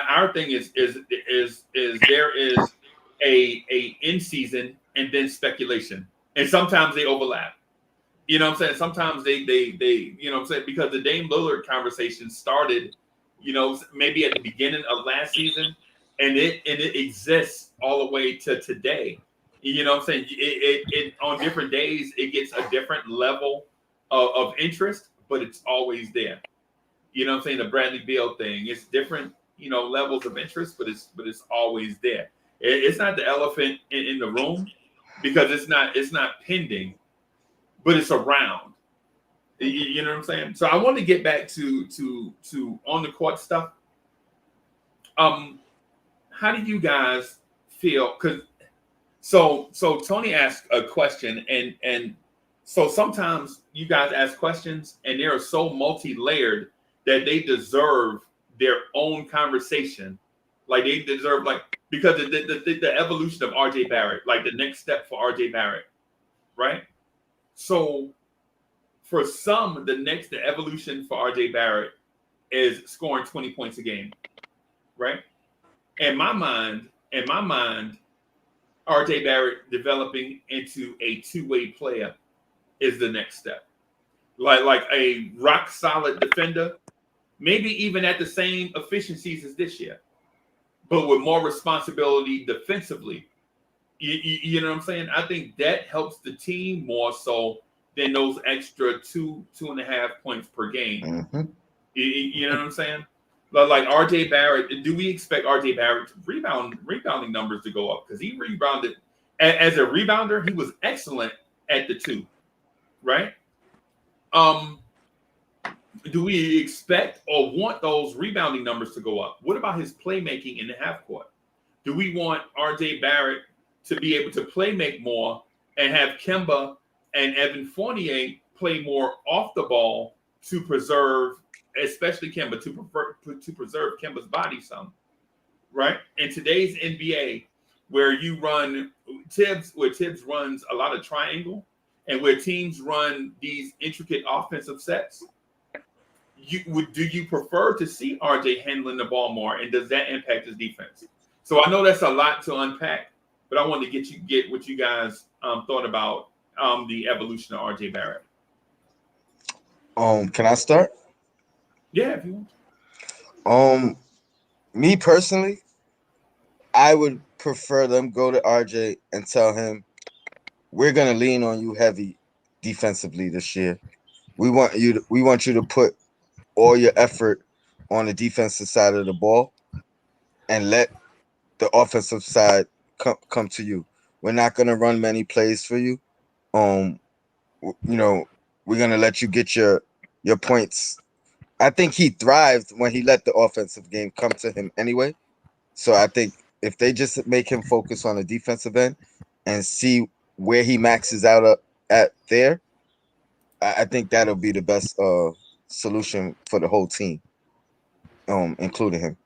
S6: our thing is there is a in season and then speculation, and sometimes they overlap. You know what I'm saying? Sometimes they you know what I'm saying, because the Dame Lillard conversation started, maybe at the beginning of last season, and it exists all the way to today. You know what I'm saying? It on different days it gets a different level of interest, but it's always there. You know what I'm saying? The Bradley Beal thing. It's different, levels of interest, but it's always there. It's not the elephant in the room because it's not pending, but it's around. You know what I'm saying? So I want to get back to on the court stuff. How do you guys feel? Because so Tony asked a question, and so sometimes you guys ask questions, and they are so multi-layered that they deserve their own conversation. Like they deserve, like, because the evolution of RJ Barrett, like the next step for RJ Barrett, right? So for some, the evolution for RJ Barrett is scoring 20 points a game, right? In my mind, RJ Barrett developing into a two-way player is the next step. Like a rock solid defender, maybe even at the same efficiencies as this year, but with more responsibility defensively. You know what I'm saying? I think that helps the team more so than those extra 2.5 points per game.
S10: Mm-hmm.
S6: You know what I'm saying? Like RJ Barrett, do we expect RJ Barrett rebounding numbers to go up? Because he rebounded as a rebounder, he was excellent at the 2, right? Do we expect or want those rebounding numbers to go up? What about his playmaking in the half court? Do we want RJ Barrett to be able to play make more and have Kemba and Evan Fournier play more off the ball to preserve, especially Kemba, to preserve Kemba's body some, right? In today's NBA, where you run Tibbs runs a lot of triangle, and where teams run these intricate offensive sets, do you prefer to see RJ handling the ball more, and does that impact his defense? So I know that's a lot to unpack, but I wanted to get what you guys thought about the evolution of RJ Barrett.
S10: Can I start?
S6: Yeah, if you
S10: want. Me personally, I would prefer them go to RJ and tell him, we're gonna lean on you heavy defensively this year. We want you to put all your effort on the defensive side of the ball and let the offensive side come to you. We're not gonna run many plays for you. We're gonna let you get your points. I think he thrived when he let the offensive game come to him anyway. So I think if they just make him focus on the defensive end and see where he maxes out at there, I think that'll be the best solution for the whole team, including him.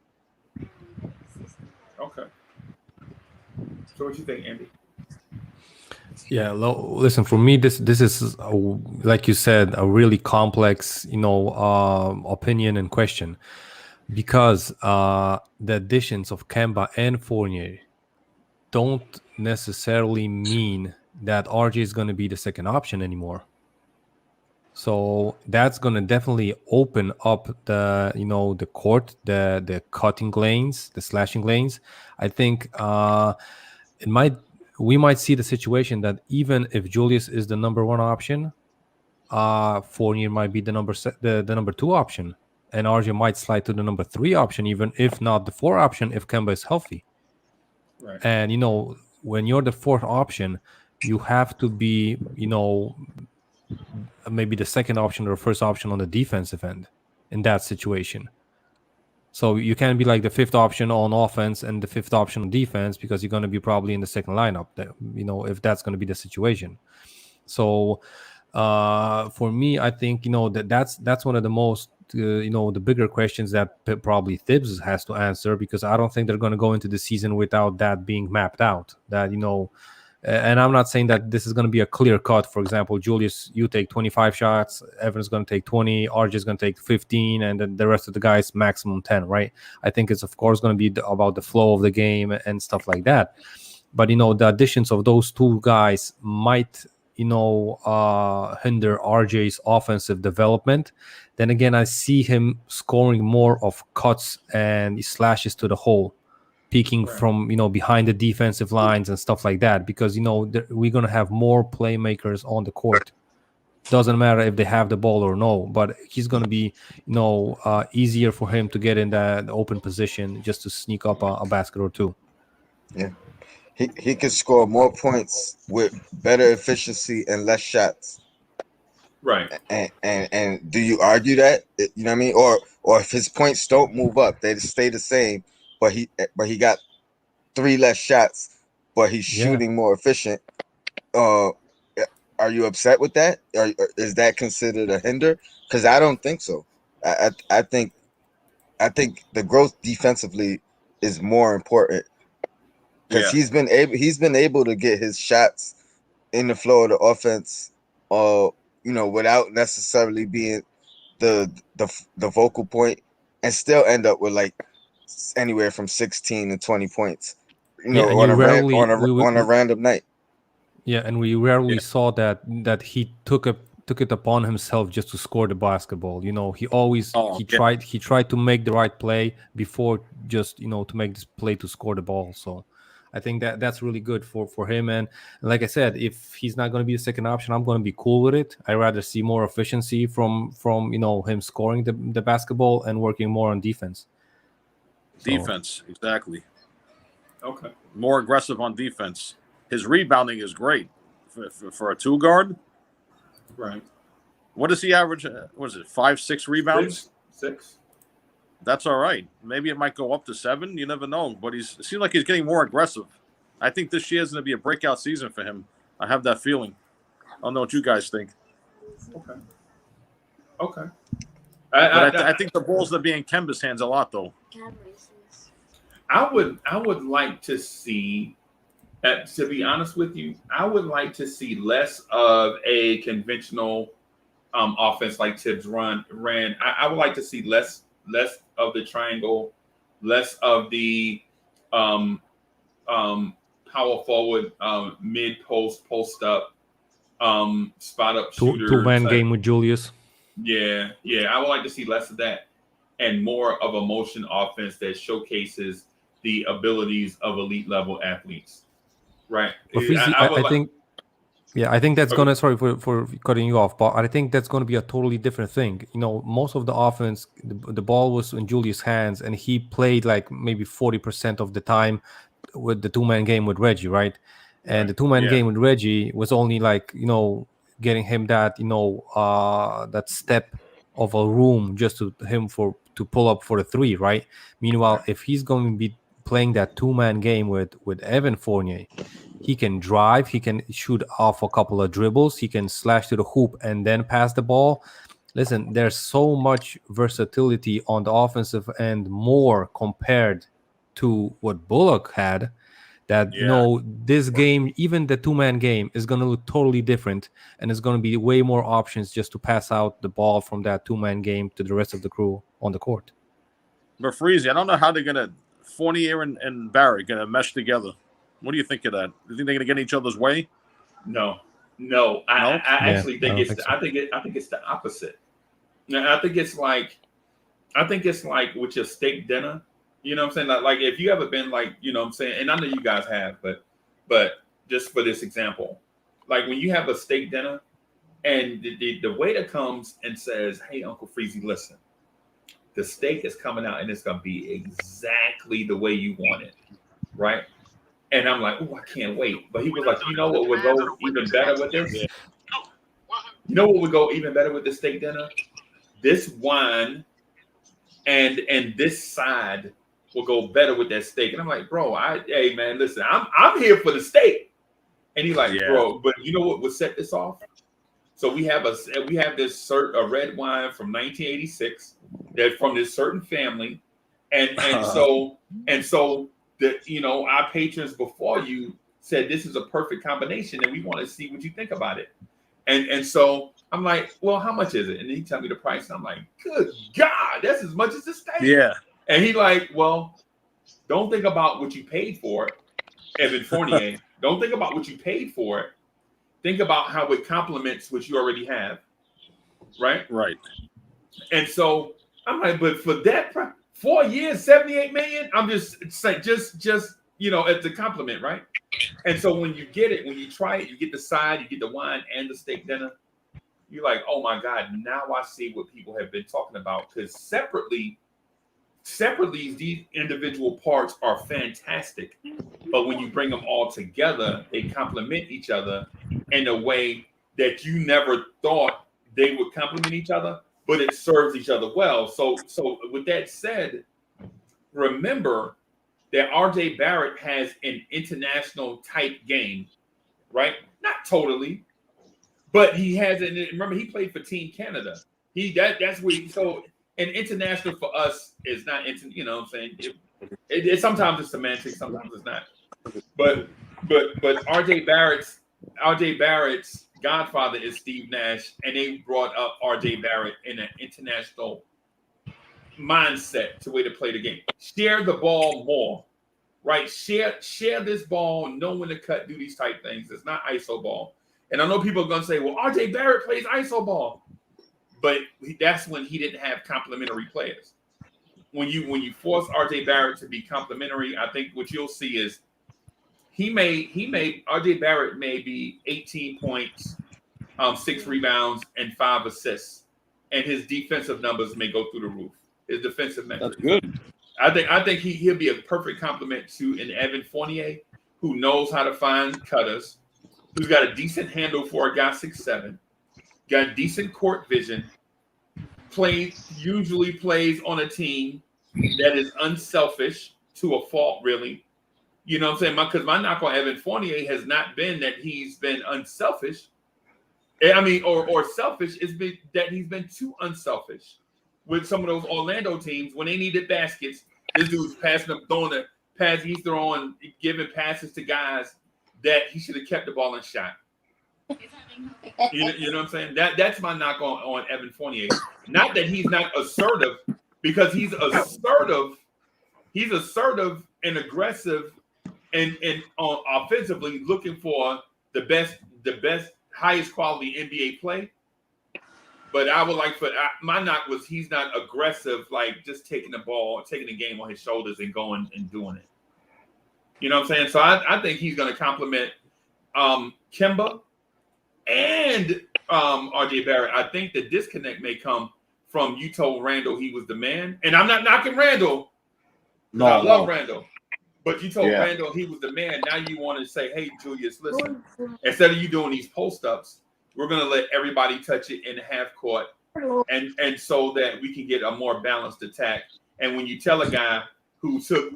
S6: Okay. So what you think, Andy?
S12: Yeah, listen, for me, this is like you said, a really complex, opinion and question, because the additions of Kemba and Fournier don't necessarily mean that RJ is going to be the second option anymore. So that's going to definitely open up the court, the cutting lanes, the slashing lanes. I think we might see the situation that even if Julius is the number 1 option, Fournier might be the number 2 option, and RJ might slide to the number 3 option, even if not the 4 option if Kemba is healthy.
S6: Right.
S12: And when you're the 4th option, you have to be maybe the second option or first option on the defensive end in that situation. So you can't be like the 5th option on offense and the 5th option on defense, because you're going to be probably in the second lineup there, if that's going to be the situation. So for me, I think that's one of the most the bigger questions that probably Thibs has to answer, because I don't think they're going to go into the season without that being mapped out. That and I'm not saying that this is going to be a clear cut. For example, Julius, you take 25 shots, Evan's going to take 20, RJ is going to take 15, and then the rest of the guys maximum 10, right? I think it's of course going to be about the flow of the game and stuff like that. But the additions of those 2 guys might hinder RJ's offensive development. Then again, I see him scoring more of cuts and slashes to the hole, peeking from behind the defensive lines and stuff like that, because we're going to have more playmakers on the court. Doesn't matter if they have the ball or no, but he's going to be easier for him to get in that open position just to sneak up a basket or 2.
S10: Yeah, he can score more points with better efficiency and less shots.
S6: Right.
S10: And do you argue that? You know what I mean? Or if his points don't move up, they stay the same, but he got 3 less shots, but he's shooting more efficient. Are you upset with that? Or is that considered a hinder? Because I don't think so. I think the growth defensively is more important because he's been able to get his shots in the flow of the offense, without necessarily being the vocal point, and still end up with like anywhere from 16 to 20 points,
S12: and
S10: on a random night.
S12: Yeah, and we rarely saw that he took it upon himself just to score the basketball. He always tried to make the right play before just to make this play to score the ball. So I think that's really good for him. And like I said, if he's not going to be a second option, I'm going to be cool with it. I rather see more efficiency from him scoring the basketball and working more on defense.
S13: Defense, exactly.
S6: Okay.
S13: More aggressive on defense. His rebounding is great for a 2 guard.
S6: Right.
S13: What does he average? What is it? 5, 6 rebounds?
S6: 6.
S13: That's all right. Maybe it might go up to 7. You never know. But it seems like he's getting more aggressive. I think this year is going to be a breakout season for him. I have that feeling. I don't know what you guys think.
S6: Okay.
S13: I think the ball's going to be in Kemba's hands a lot, though.
S6: I would like to see. To be honest with you, I would like to see less of a conventional offense like Tibbs ran. I would like to see less of the triangle, less of the power forward, mid post up, spot up shooter.
S12: 2-man game with Julius.
S6: Yeah. I would like to see less of that and more of a motion offense that showcases the abilities of elite level athletes. Right.
S12: I think that's gonna. Sorry for cutting you off, but I think that's gonna be a totally different thing. Most of the offense, the ball was in Julius' hands, and he played like maybe 40% of the time with the 2-man game with Reggie, right? And the 2-man game with Reggie was only like getting him that that step of a room just to pull up for the 3, right? Meanwhile, if he's going to be playing that 2-man game with Even Fournier, he can drive, he can shoot off a couple of dribbles, he can slash to the hoop and then pass the ball. Listen, there's so much versatility on the offensive end, more compared to what Bullock had, that this game, even the 2-man game, is going to look totally different, and it's going to be way more options just to pass out the ball from that 2-man game to the rest of the crew on the court.
S13: But Freezy, I don't know how they're going to Fournier and Barrett going to mesh together. What do you think of that? Do you think they're going to get in each other's way?
S6: No. I actually think I think it's the opposite. I think it's like with your steak dinner. You know what I'm saying? Like if you ever been like, you know what I'm saying, and I know you guys have, but just for this example, like when you have a steak dinner and the waiter comes and says, "Hey, Uncle Freezy, listen, the steak is coming out and it's gonna be exactly the way you want it," right? And I'm like, "Oh, I can't wait." But he was like, "You know what would go even better with this? You know what would go even better with this steak dinner? This wine and this side will go better with that steak." And I'm like, "Bro, hey man, listen, I'm here for the steak." And he's like, "Bro, but you know what would set this off?" So we have this red wine from 1986 that from this certain family, and so that our patrons before you said this is a perfect combination, and we want to see what you think about it. And so I'm like, "Well, how much is it?" And he tell me the price, and I'm like, "Good God, that's as much as the steak."
S13: Yeah.
S6: And he like, "Well, don't think about what you paid for it, Evan Fournier. Don't think about what you paid for it. Think about how it complements what you already have." Right?
S13: Right.
S6: And so I'm like, but for that 4 years, 78 million, I'm just at the compliment, right? And so when you get it, when you try it, you get the side, you get the wine and the steak dinner. You're like, "Oh my God, now I see what people have been talking about." Because separately, these individual parts are fantastic. But when you bring them all together, they complement each other in a way that you never thought they would complement each other, but it serves each other well. So with that said, remember that RJ Barrett has an international type game, right? Not totally, but he has an. Remember, he played for Team Canada. That's where and international for us is not you know what I'm saying? It sometimes it's semantics, sometimes it's not. But RJ Barrett's godfather is Steve Nash, and they brought up RJ Barrett in an international mindset to way to play the game. Share the ball more, right? Share this ball, know when to cut, do these type things. It's not ISO ball. And I know people are gonna say, well, RJ Barrett plays ISO ball. But that's when he didn't have complementary players. When you force RJ Barrett to be complementary, I think what you'll see is RJ Barrett may be 18 points, 6 rebounds, and 5 assists, and his defensive numbers may go through the roof. His defensive metrics.
S13: That's good.
S6: I think he'll be a perfect complement to an Evan Fournier who knows how to find cutters, who's got a decent handle for a guy 6'7", got decent court vision, usually plays on a team that is unselfish to a fault, really. You know what I'm saying? Because my knock on Evan Fournier has not been that he's been unselfish. I mean, or selfish. It's been that he's been too unselfish with some of those Orlando teams when they needed baskets. This dude's passing them, throwing the pass. He's throwing, giving passes to guys that he should have kept the ball and shot. You know what I'm saying? That's my knock on Evan Fournier. Not that he's not assertive, because he's assertive. He's assertive and aggressive, and offensively looking for the best, highest quality NBA play. But I would like my knock was he's not aggressive, like just taking the ball, taking the game on his shoulders and going and doing it. You know what I'm saying? So I think he's going to complement Kemba and RJ Barrett. I think the disconnect may come from you told Randall he was the man. And I'm not knocking Randall. No, I love Randall. But you told Randall he was the man. Now you want to say, hey, Julius, listen, instead of you doing these post-ups, we're going to let everybody touch it in the half court, and so that we can get a more balanced attack. And when you tell a guy who took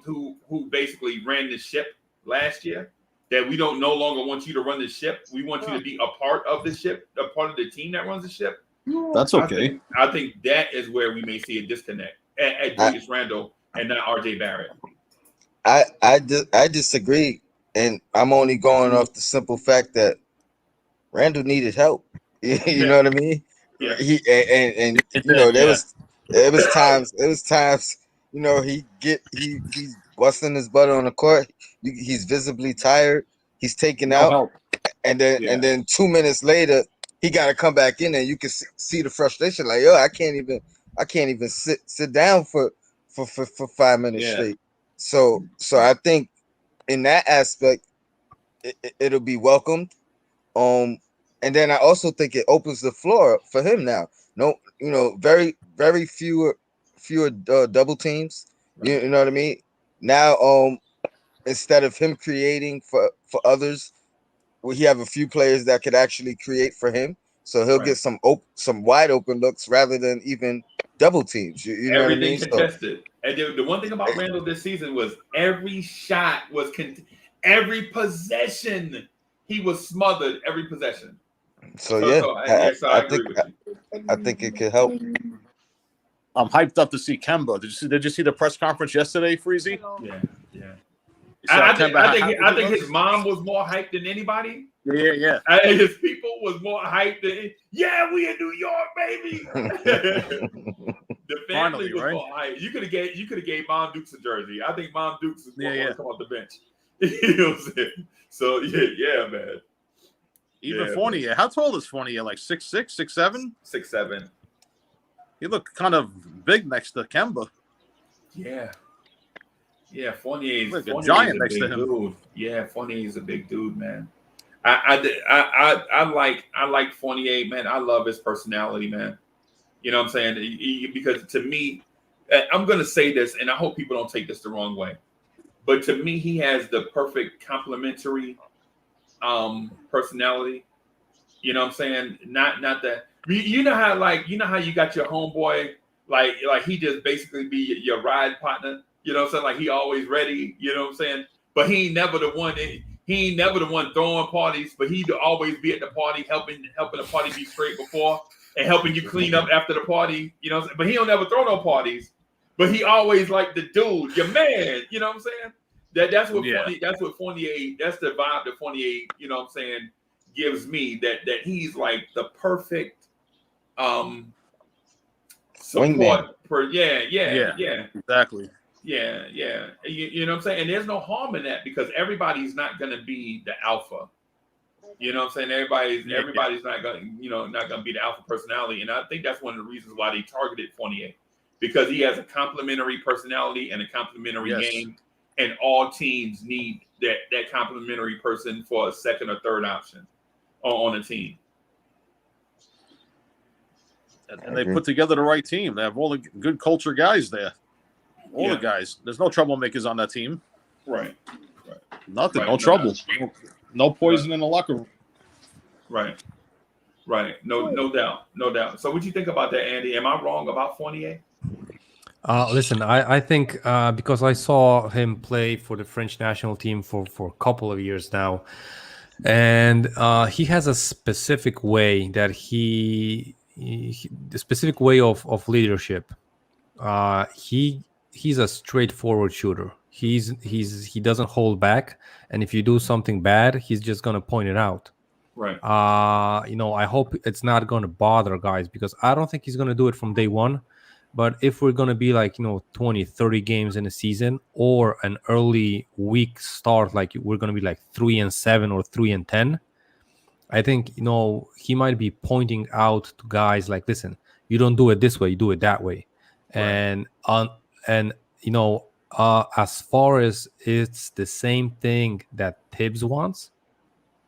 S6: who basically ran the ship last year that we don't no longer want you to run the ship, we want you to be a part of the ship, a part of the team that runs the ship.
S13: That's okay.
S6: I think that is where we may see a disconnect at Julius Randle and not RJ Barrett.
S10: I disagree, and I'm only going off the simple fact that Randall needed help. You know what I mean?
S6: Yeah.
S10: And you know there was times you know he's busting his butt on the court. He's visibly tired. He's taken out,
S13: help.
S10: and then 2 minutes later he got to come back in, and you can see the frustration. Like, yo, I can't even sit down for 5 minutes straight. So I think in that aspect it'll be welcomed. And then I also think it opens the floor for him now. No, you know, very fewer double teams. Right. You know what I mean? Now, instead of him creating for others, he have a few players that could actually create for him. So he'll get some wide open looks rather than even double teams. You know
S6: everything
S10: what I mean?
S6: contested. And the one thing about Randall this season was every shot was every possession he was smothered. Every possession.
S10: I think it could help.
S13: I'm hyped up to see Kemba. Did you see the press conference yesterday, Freezy?
S6: Yeah. I think his mom was more hyped than anybody.
S13: Yeah.
S6: His people was more hyped than we in New York, baby. The family was more hyped. You could have gave Mom Dukes a jersey. I think Mom Dukes is going to come off the bench. You know what I'm saying? So man.
S13: Even Fournier. How tall is Fournier? Like 6'6", 6'7"?
S6: 6'7".
S13: He looked kind of big next to Kemba.
S6: Yeah, Fournier's
S13: like a giant next to him.
S6: Dude. Yeah, Fournier's a big dude, man. I like Fournier, man. I love his personality, man. You know what I'm saying? Because to me, I'm gonna say this, and I hope people don't take this the wrong way, but to me, he has the perfect complementary personality. You know what I'm saying? Not that You know how you got your homeboy, like he just basically be your ride partner. You know what I'm saying? Like he always ready. You know what I'm saying? But he ain't never the one. He ain't never the one throwing parties. But he'd always be at the party, helping the party be straight before and helping you clean up after the party. You know what I'm saying? But he don't never throw no parties. But he always like the dude, your man. You know what I'm saying? That's what Fournier. That's the vibe that Fournier. You know what I'm saying? Gives me that he's like the perfect support
S13: exactly.
S6: Yeah. You know what I'm saying? And there's no harm in that because everybody's not going to be the alpha. You know what I'm saying? Everybody's not going to be the alpha personality. And I think that's one of the reasons why they targeted Fournier, because he has a complementary personality and a complementary game, and all teams need that complementary person for a second or third option on a team.
S13: And they put together the right team. They have all the good culture guys there. All the guys. There's no troublemakers on that team.
S6: Right.
S13: Nothing. No trouble. No poison in the locker room.
S6: Right. No doubt. So what do you think about that, Andy? Am I wrong about Fournier?
S12: Listen, I think because I saw him play for the French national team for a couple of years now, and he has a specific way that the specific way of leadership. He's a straightforward shooter. He doesn't hold back, and if you do something bad, he's just gonna point it out.
S6: Right.
S12: I hope it's not gonna bother guys, because I don't think he's gonna do it from day one. But if we're gonna be like 20, 30 games in a season, or an early week start, like we're gonna be like 3-7 or 3-10, I think he might be pointing out to guys like, listen, you don't do it this way, you do it that way. Right. And as far as it's the same thing that Tibbs wants,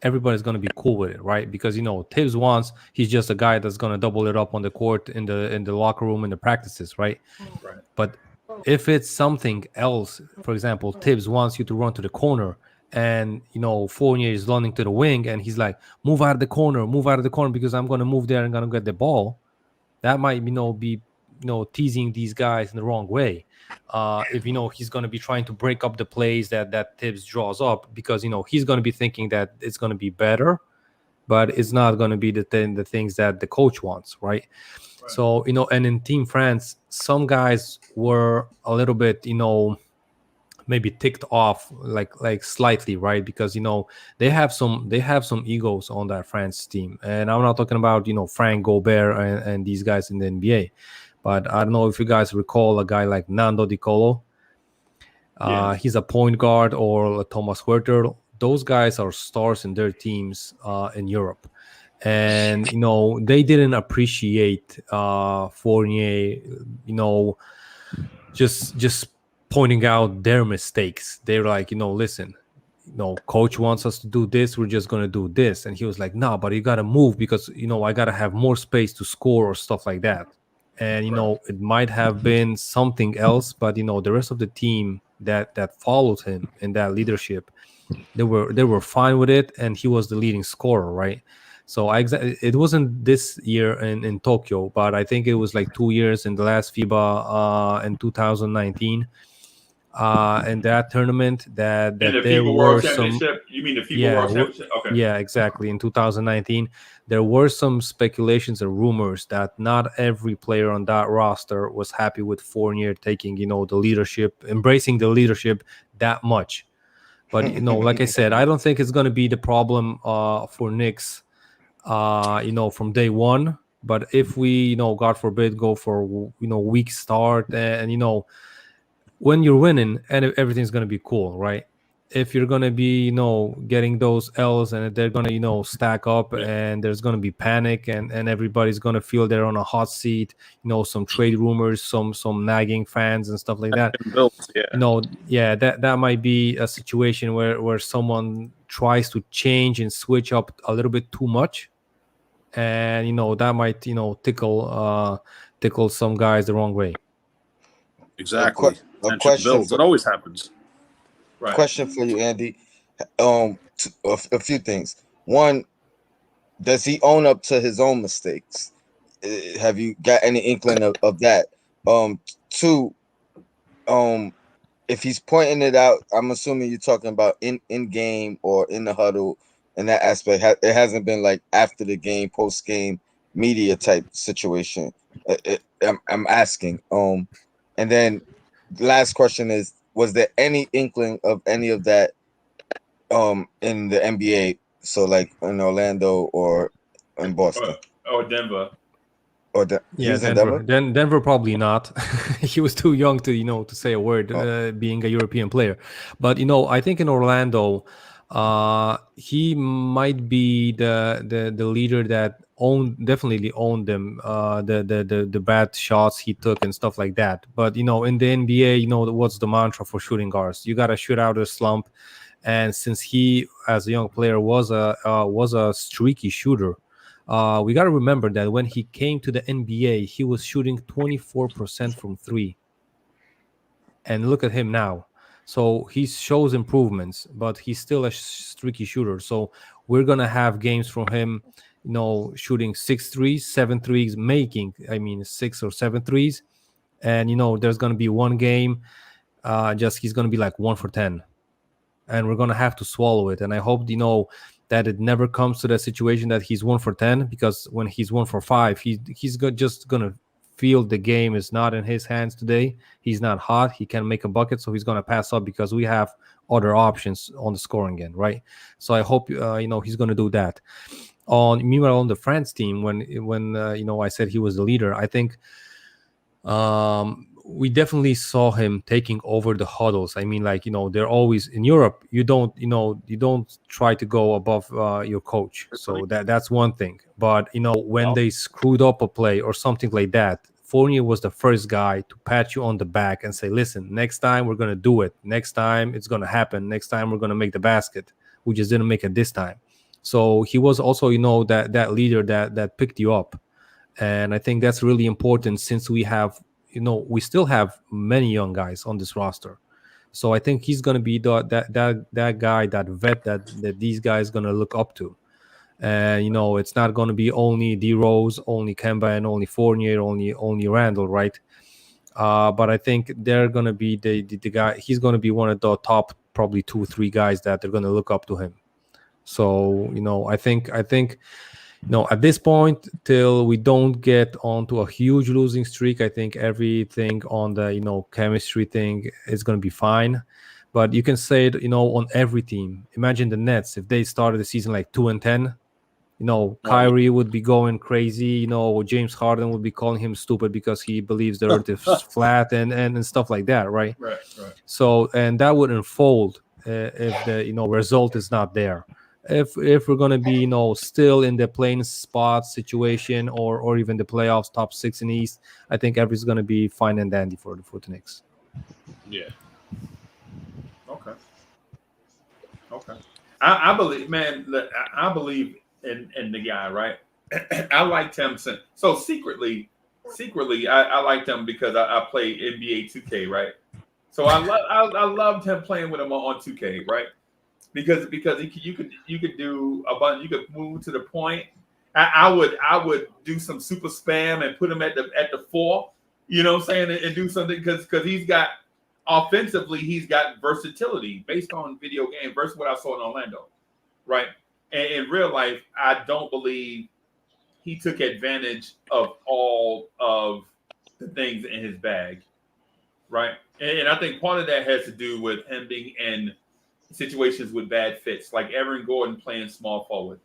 S12: everybody's going to be cool with it, right? Because Tibbs wants, he's just a guy that's going to double it up on the court, in the locker room, in the practices, right? But if it's something else, for example, Tibbs wants you to run to the corner, and Fournier is running to the wing, and he's like, move out of the corner because I'm going to move there and going to get the ball. That might be teasing these guys in the wrong way. If he's going to be trying to break up the plays that Tibbs draws up, because he's going to be thinking that it's going to be better, but it's not going to be the things that the coach wants, right? So and in Team France, some guys were a little bit maybe ticked off, like slightly, right? Because they have some egos on that France team, and I'm not talking about Frank Gobert and these guys in the NBA, but I don't know if you guys recall a guy like Nando Di Colo. He's a point guard, or Thomas Huerter. Those guys are stars in their teams in Europe, and they didn't appreciate Fournier just pointing out their mistakes. They're like, listen, coach wants us to do this, we're just going to do this. And he was like, no, but you got to move, because I got to have more space to score, or stuff like that. And it might have been something else, but the rest of the team that followed him in that leadership, they were fine with it, and he was the leading scorer, right? So it wasn't this year in Tokyo, but I think it was like 2 years in the last FIBA in 2019. In that tournament, that
S6: in the
S12: there
S6: FIBA
S12: were
S6: World
S12: some.
S6: Championship? You mean the FIBA World Championship? Okay.
S12: Yeah, exactly. In 2019, there were some speculations and rumors that not every player on that roster was happy with Fournier taking, the leadership, embracing the leadership that much. But like I said, I don't think it's going to be the problem for Knicks, from day one. But if we, God forbid, go for weak start, and when you're winning, and everything's going to be cool, right? If you're going to be getting those L's, and they're going to stack up, and there's going to be panic, and everybody's going to feel they're on a hot seat, some trade rumors, some nagging fans and stuff like that. That might be a situation where someone tries to change and switch up a little bit too much, and that might tickle some guys the wrong way.
S13: Exactly.
S10: A question.
S13: It always happens.
S10: Right. Question for you, Andy. A few things. One, does he own up to his own mistakes? have you got any inkling of that? Two, if he's pointing it out, I'm assuming you're talking about in game or in the huddle. In that aspect, it hasn't been like after the game, post game media type situation. I'm asking. And then last question is: was there any inkling of any of that in the NBA? So like in Orlando or in Boston
S6: or Denver.
S10: or he
S12: Yeah,
S10: was in
S12: Denver.
S10: Denver.
S12: Denver probably not. He was too young to to say a word, being a European player. But I think in Orlando, he might be the leader that definitely owned them, the bad shots he took and stuff like that. But in the NBA, what's the mantra for shooting guards? You got to shoot out of the slump. And since he, as a young player, was a streaky shooter. We got to remember that when he came to the NBA, he was shooting 24% from three. And look at him now. So he shows improvements, but he's still a streaky shooter. So we're going to have games from him, shooting 6 threes, 7 threes, making, 6 or 7 threes. And, there's going to be one game, he's going to be like 1 for 10. And we're going to have to swallow it. And I hope, that it never comes to that situation that he's 1 for 10, because when he's 1 for 5, he's just gonna feel the game is not in his hands today. He's not hot. He can make a bucket, so he's gonna pass up because we have other options on the scoring end, right? So I hope he's gonna do that. Meanwhile, on the France team, when I said he was the leader, I think we definitely saw him taking over the huddles. They're always in Europe. You don't try to go above your coach. So that's one thing. But when they screwed up a play or something like that, Fournier was the first guy to pat you on the back and say, "Listen, next time we're gonna do it. Next time it's gonna happen. Next time we're gonna make the basket. We just didn't make it this time." So he was also that leader that picked you up, and I think that's really important since we have. We still have many young guys on this roster. So I think he's going to be that guy, that vet that these guys going to look up to. And, it's not going to be only D Rose, only Kemba, and only Fournier, only Randall, right? But I think they're going to be the guy. He's going to be one of the top probably 2 or 3 guys that they're going to look up to him. So, I think at this point, till we don't get onto a huge losing streak, I think everything on the chemistry thing is going to be fine. But you can say it on every team. Imagine the Nets, if they started the season like 2-10, Kyrie would be going crazy. James Harden would be calling him stupid because he believes the earth is flat and stuff like that, right?
S6: Right.
S12: So, and that would unfold if the result is not there. If we're going to be still in the playing spot situation or even the playoffs, top 6 in the East, I think everything's going to be fine and dandy for the Knicks.
S6: Yeah. Okay. I believe, man. I believe in the guy, right? I liked him so secretly. I liked him because I play NBA 2K, right? So I loved him playing with him on 2K, right? Because you could do a bunch, you could move to the point. I would do some super spam and put him at the 4, what I'm saying, and do something because he's got offensively, he's got versatility based on video game versus what I saw in Orlando, right? And in real life, I don't believe he took advantage of all of the things in his bag, right? And I think part of that has to do with him being in situations with bad fits, like Aaron Gordon playing small forward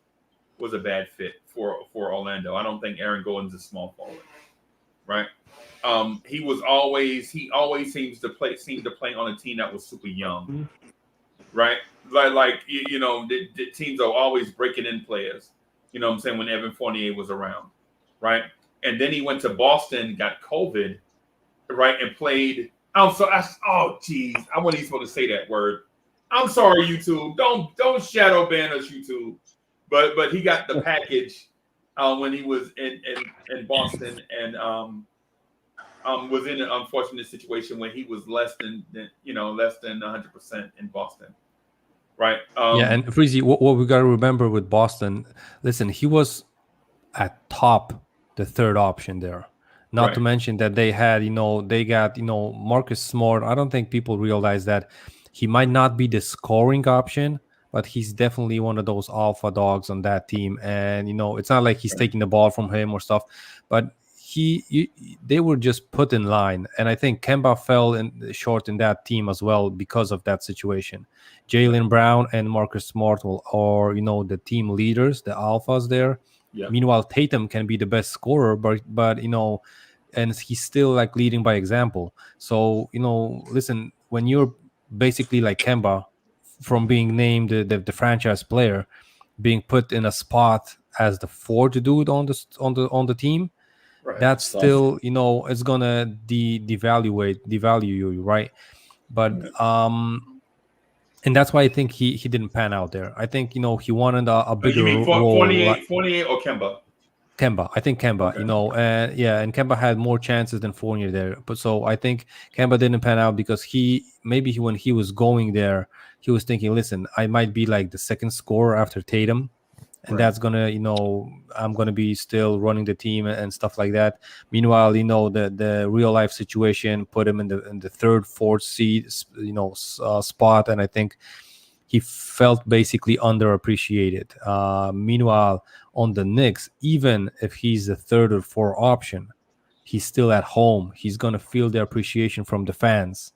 S6: was a bad fit for Orlando. I don't think Aaron Gordon's a small forward, right? He always seems to play on a team that was super young, right? Like the teams are always breaking in players. What I'm saying, when Evan Fournier was around, right? And then he went to Boston, got COVID, right, and played. I wasn't even supposed to say that word. I'm sorry, YouTube. Don't shadow ban us, YouTube. But he got the package when he was in Boston and was in an unfortunate situation when he was less than 100% in Boston, right?
S12: And Freezy, what we got to remember with Boston, listen, he was at top the third option there. Not to mention that they had, they got, Marcus Smart. I don't think people realize that he might not be the scoring option, but he's definitely one of those alpha dogs on that team. And, it's not like he's taking the ball from him or stuff, but they were just put in line. And I think Kemba fell short in that team as well because of that situation. Jaylen Brown and Marcus Smart are, the team leaders, the alphas there.
S6: Yeah.
S12: Meanwhile, Tatum can be the best scorer, but and he's still like leading by example. So, listen, when you're basically like Kemba, from being named the franchise player, being put in a spot as the fourth dude on the team, that's still, it's gonna devalue you, right? But and that's why I think he didn't pan out there. I think he wanted a bigger
S6: you mean
S12: role.
S6: Fournier or Kemba?
S12: Kemba, I think Kemba,
S6: Okay.
S12: and Kemba had more chances than Fournier there. But so I think Kemba didn't pan out because when he was going there, he was thinking, listen, I might be like the second scorer after Tatum, and that's gonna, I'm gonna be still running the team and stuff like that. Meanwhile, the real life situation put him in the third, fourth seed, spot, and I think he felt basically underappreciated. Meanwhile, on the Knicks, even if he's the third or fourth option, he's still at home. He's gonna feel the appreciation from the fans.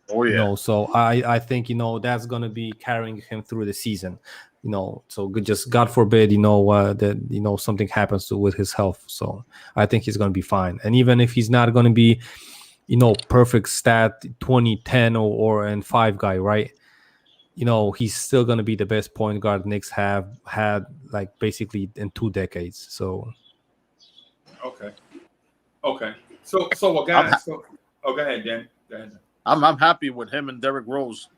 S13: Oh yeah.
S12: So I think that's gonna be carrying him through the season. So just God forbid that something happens with his health. So I think he's gonna be fine. And even if he's not gonna be perfect stat 20-10 or 5 guy, right? He's still going to be the best point guard Knicks have had, like, basically in 2 decades. So,
S6: okay. So well, guys. Go ahead, Dan. Go ahead.
S13: I'm happy with him and Derrick Rose.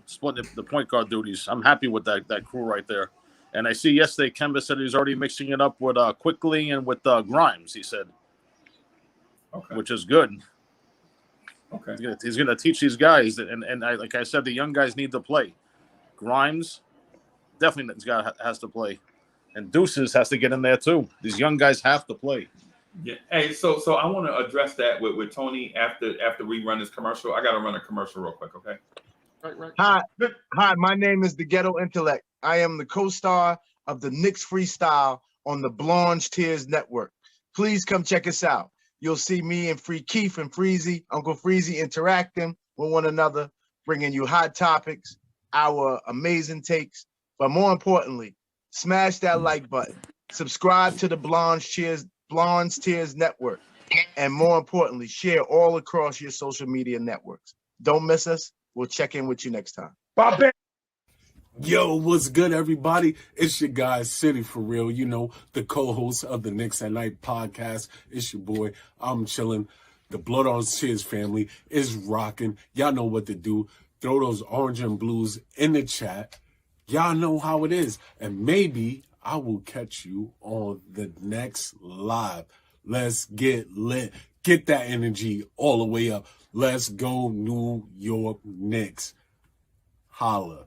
S13: Splitting the point guard duties. I'm happy with that crew right there. And I see yesterday Kemba said he's already mixing it up with Quickly and with Grimes. He said, which is good.
S6: Okay.
S13: He's gonna teach these guys, and like I said, the young guys need to play. Grimes definitely has to play, and Deuces has to get in there too. These young guys have to play.
S6: Yeah. Hey, so I want to address that with Tony after we run this commercial. I got to run a commercial real quick, okay?
S11: Right. Hi. My name is the Ghetto Intellect. I am the co-star of the Knicks Freestyle on the Blorangetears Network. Please come check us out. You'll see me and Free Keith and Freezy, Uncle Freezy, interacting with one another, bringing you hot topics, our amazing takes, but more importantly, smash that like button, subscribe to the Blorangetears Network, and more importantly, share all across your social media networks. Don't miss us. We'll check in with you next time. Bye.
S7: Yo, what's good, everybody? It's your guy, City for real. The co-host of the Knicks at Night podcast. It's your boy. I'm chilling. The Blorange family is rocking. Y'all know what to do. Throw those orange and blues in the chat. Y'all know how it is. And maybe I will catch you on the next live. Let's get lit. Get that energy all the way up. Let's go New York Knicks. Holla.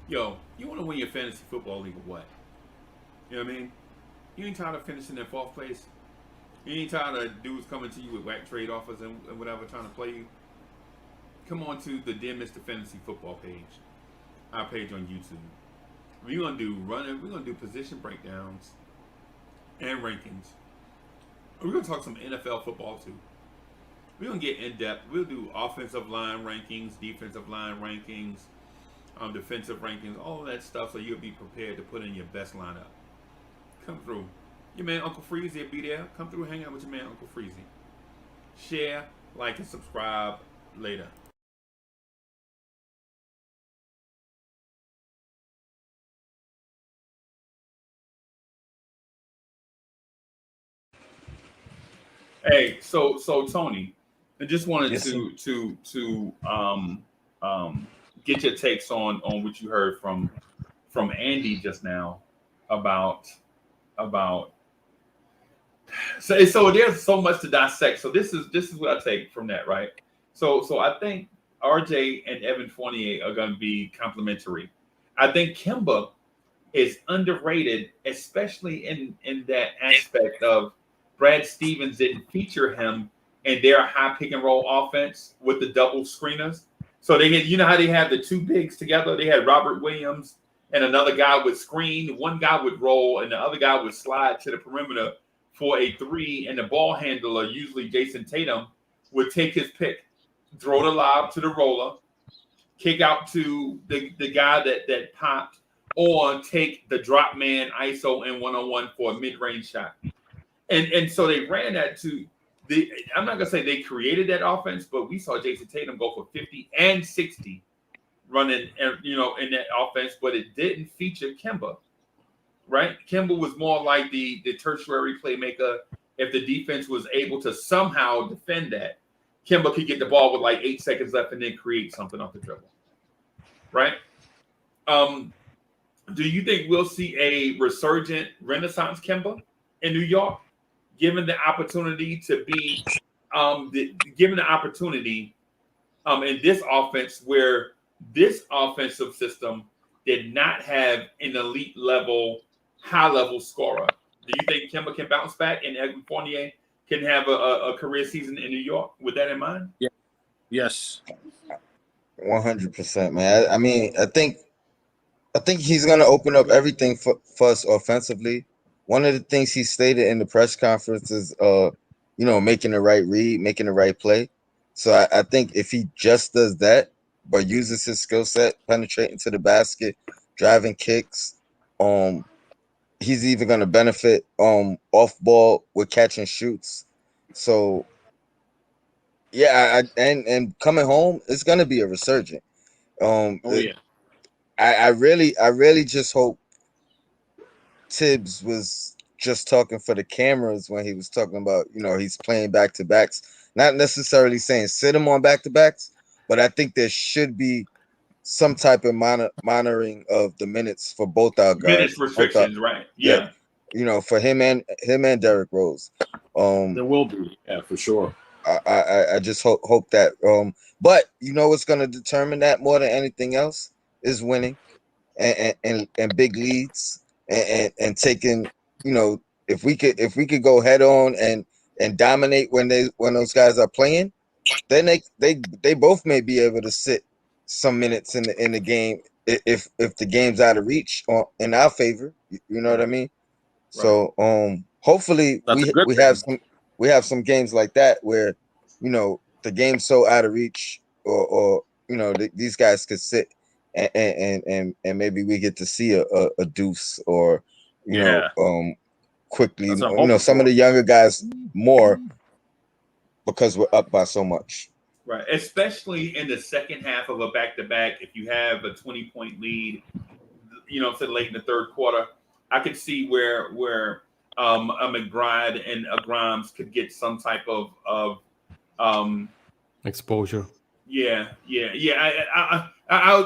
S6: Yo, you want to win your fantasy football league or what? You know what I mean? You ain't tired of finishing in 4th place? You ain't tired of dudes coming to you with whack trade offers and whatever, trying to play you? Come on to the Dear Mr. Fantasy Football page, our page on YouTube. We're gonna do position breakdowns and rankings. We're gonna talk some NFL football too. We're gonna get in depth. We'll do offensive line rankings, defensive line rankings, defensive rankings, all of that stuff, so you'll be prepared to put in your best lineup. Come through. Your man Uncle Freezy will be there. Come through, hang out with your man Uncle Freezy. Share, like, and subscribe later. Hey, so Tony, I just wanted to get your takes on what you heard from Andy just now about So there's so much to dissect. So this is what I take from that, right? So I think RJ and Evan Fournier are going to be complementary. I think Kemba is underrated, especially in that aspect of Brad Stevens didn't feature him in their high pick and roll offense with the double screeners. So they had, you know how they had the two bigs together? They had Robert Williams and another guy would screen. One guy would roll and the other guy would slide to the perimeter for a three. And the ball handler, usually Jason Tatum, would take his pick, throw the lob to the roller, kick out to the guy that popped, or take the drop man ISO and one-on-one for a mid-range shot. And so they ran that to the, I'm not gonna say they created that offense, but we saw Jason Tatum go for 50 and 60 running, in that offense, but it didn't feature Kemba, right? Kemba was more like the tertiary playmaker. If the defense was able to somehow defend that, Kemba could get the ball with like 8 seconds left and then create something off the dribble, right? Do you think we'll see a resurgent Renaissance Kemba in New York, given the opportunity to be, given the opportunity in this offense where this offensive system did not have an elite level, high level scorer? Do you think Kemba can bounce back and Evan Fournier can have a career season in New York with that in mind?
S13: Yeah. Yes.
S10: 100%, man. I mean, I think he's gonna open up everything for us offensively. One of the things he stated in the press conference is, making the right read, making the right play. So I think if he just does that, but uses his skill set, penetrating to the basket, driving kicks, he's even gonna benefit off ball with catch and shoots. So yeah, and coming home, it's gonna be a resurgent. I really just hope Tibbs was just talking for the cameras when he was talking about, he's playing back to backs. Not necessarily saying sit him on back to backs, but I think there should be some type of monitoring of the minutes for both our guys.
S6: Minutes restrictions, right? Yeah.
S10: For him and Derrick Rose.
S13: There will be, yeah, for sure.
S10: I just hope that. But what's going to determine that more than anything else is winning and big leads and taking. If we could go head on and dominate when those guys are playing, then they both may be able to sit some minutes in the game if the game's out of reach or in our favor. You know what I mean? Right. So hopefully we have some games like that where the game's so out of reach or these guys could sit and maybe we get to see a deuce or quickly some of the younger guys more because we're up by so much.
S6: Right, especially in the second half of a back-to-back, if you have a 20-point lead, to late in the third quarter, I could see where a McBride and a Grimes could get some type of
S12: exposure.
S6: Yeah.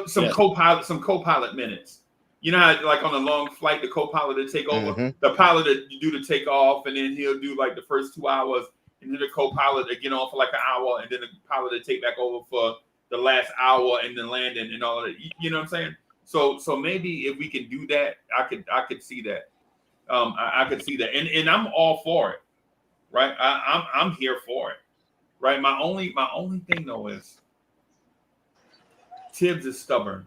S6: Some co-pilot minutes. You know how, like on a long flight, the co-pilot to take over, the pilot to do the takeoff, and then he'll do like the first 2 hours, and then the co-pilot to get on for like an hour, and then the pilot to take back over for the last hour, and then landing and all of that. You know what I'm saying? So maybe if we can do that, I could see that. I could see that, and I'm all for it, right? I'm here for it, right? My only thing though is Tibbs is stubborn,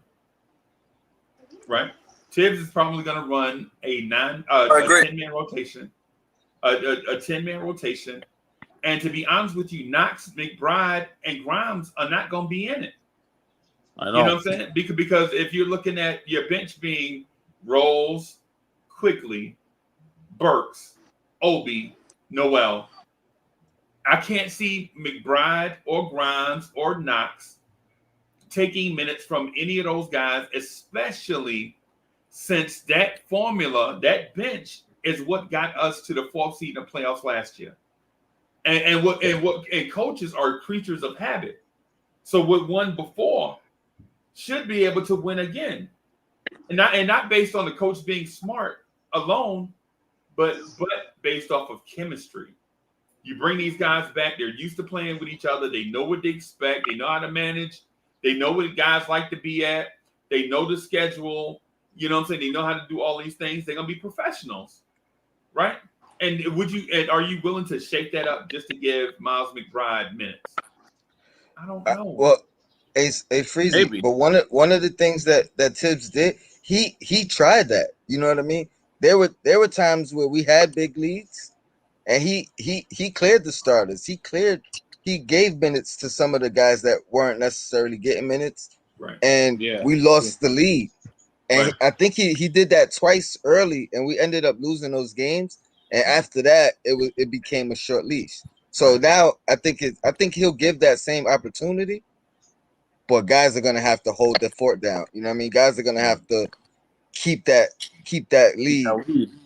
S6: right? Tibbs is probably going to run a 10-man rotation, a 10-man rotation, and to be honest with you, Knox, McBride, and Grimes are not going to be in it.
S13: I know.
S6: You know what I'm saying? Because if you're looking at your bench being Rolls, Quickly, Burks, Obi, Noel, I can't see McBride or Grimes or Knox taking minutes from any of those guys, especially since that formula, that bench is what got us to the 4th seed in the playoffs last year. And coaches are creatures of habit. So what won before should be able to win again. And not based on the coach being smart alone, but based off of chemistry. You bring these guys back, they're used to playing with each other, they know what they expect, they know how to manage, they know what guys like to be at, they know the schedule, you know what I'm saying? They know how to do all these things, they're gonna be professionals, right? And are you willing to shake that up just to give Miles McBride minutes? I don't know.
S10: Well, a Freezy,
S13: Maybe.
S10: but one of the things that Tibbs did, he tried that. You know what I mean? There were times where we had big leads, and he cleared the starters. He gave minutes to some of the guys that weren't necessarily getting minutes,
S6: right?
S10: And we lost the lead. And I think he did that twice early, and we ended up losing those games. And after that, it became a short leash. So now I think he'll give that same opportunity, but guys are gonna have to hold the fort down. You know what I mean? Guys are gonna have to keep that lead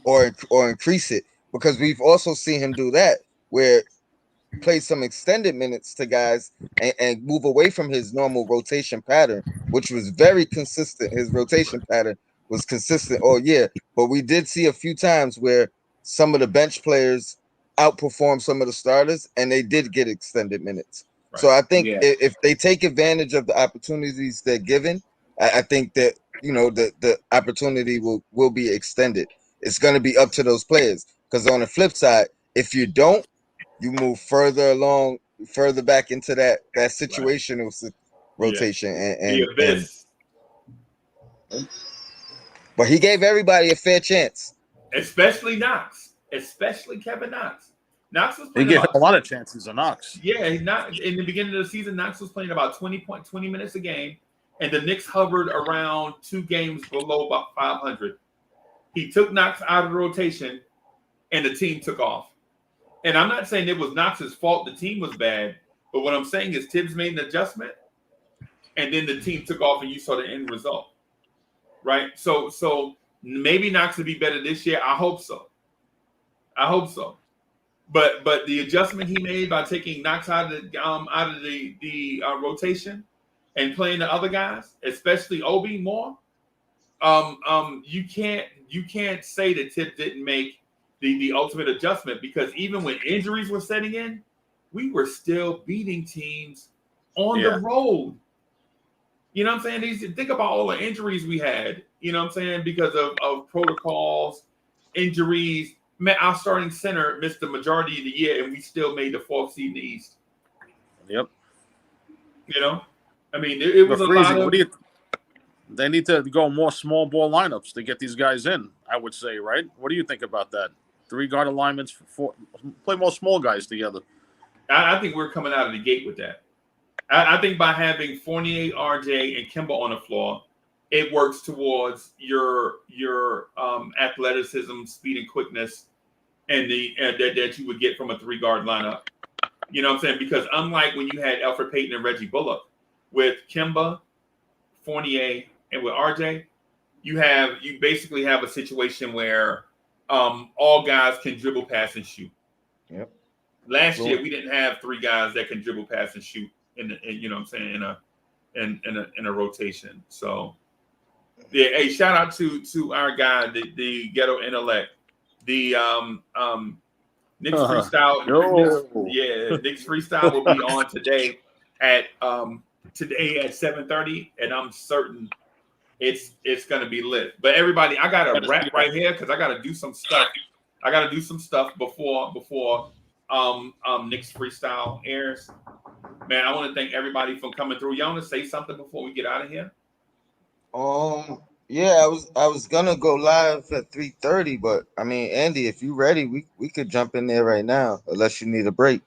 S10: or increase it, because we've also seen him do that, where play some extended minutes to guys and move away from his normal rotation pattern, which was very consistent. His rotation pattern was consistent all year, but we did see a few times where some of the bench players outperformed some of the starters, and they did get extended minutes. So I think if they take advantage of the opportunities they're given, I think that the opportunity will be extended. It's going to be up to those players, because on the flip side, if you don't, you move further back into that situational rotation, but he gave everybody a fair chance,
S6: especially Knox, especially Kevin Knox. Knox was
S13: He
S6: playing
S13: gave him a lot of chances to Knox.
S6: Yeah, not in the beginning of the season. Knox was playing about 20 minutes a game, and the Knicks hovered around 2 games below about 500. He took Knox out of the rotation, and the team took off. And I'm not saying it was Knox's fault the team was bad, but what I'm saying is Tibbs made an adjustment, and then the team took off, and you saw the end result, right? So maybe Knox will be better this year. I hope so. But the adjustment he made by taking Knox out of the rotation and playing the other guys, especially Obi more, you can't say that Tibbs didn't make the ultimate adjustment, because even when injuries were setting in, we were still beating teams on the road. You know what I'm saying? Think about all the injuries we had, you know what I'm saying, because of protocols, injuries. Man, our starting center missed the majority of the year, and we still made the 4th seed in the East.
S13: Yep.
S6: You know? I mean, it was a lot of...
S13: They need to go more small ball lineups to get these guys in, I would say, right? What do you think about that? 3 guard alignments, play more small guys together.
S6: I think we're coming out of the gate with that. I think by having Fournier, RJ, and Kemba on the floor, it works towards your athleticism, speed, and quickness, and that you would get from a 3-guard lineup. You know what I'm saying? Because unlike when you had Alfred Payton and Reggie Bullock, with Kemba, Fournier, and with RJ, you basically have a situation where all guys can dribble, pass, and shoot.
S10: Yep.
S6: Last year we didn't have 3 guys that can dribble, pass, and shoot you know what I'm saying, in a rotation. So yeah, hey, shout out to our guy, the ghetto intellect, the Knicks freestyle. Knicks freestyle will be on today at 7:30, and I'm certain it's gonna be lit. But everybody, I got a wrap right here because I got to do some stuff. Before Knicks freestyle airs. Man, I want to thank everybody for coming through. Y'all want to say something before we get out of here?
S10: Yeah, I was gonna go live at 3:30, but I mean, Andy, if you ready, we could jump in there right now, unless you need a break.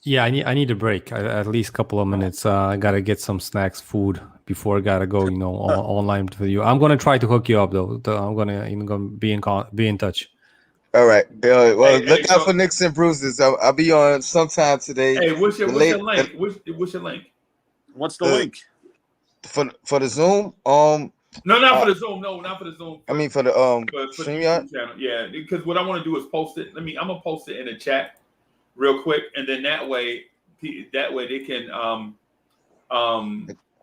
S12: Yeah, I need a break. At least a couple of minutes. I gotta get some snacks, food before I gotta go. Online with you. I'm gonna try to hook you up though. I'm gonna be in touch.
S10: All right. Look out for Knicks and Bruises. I'll be on sometime today.
S6: Hey, what's your link? What's your link?
S13: What's the link?
S10: For the Zoom?
S6: No, not for the Zoom. No, not for the Zoom.
S10: I mean for the StreamYard
S6: channel. Yeah, because what I want to do is post it. I'm gonna post it in the chat real quick, and then that way they can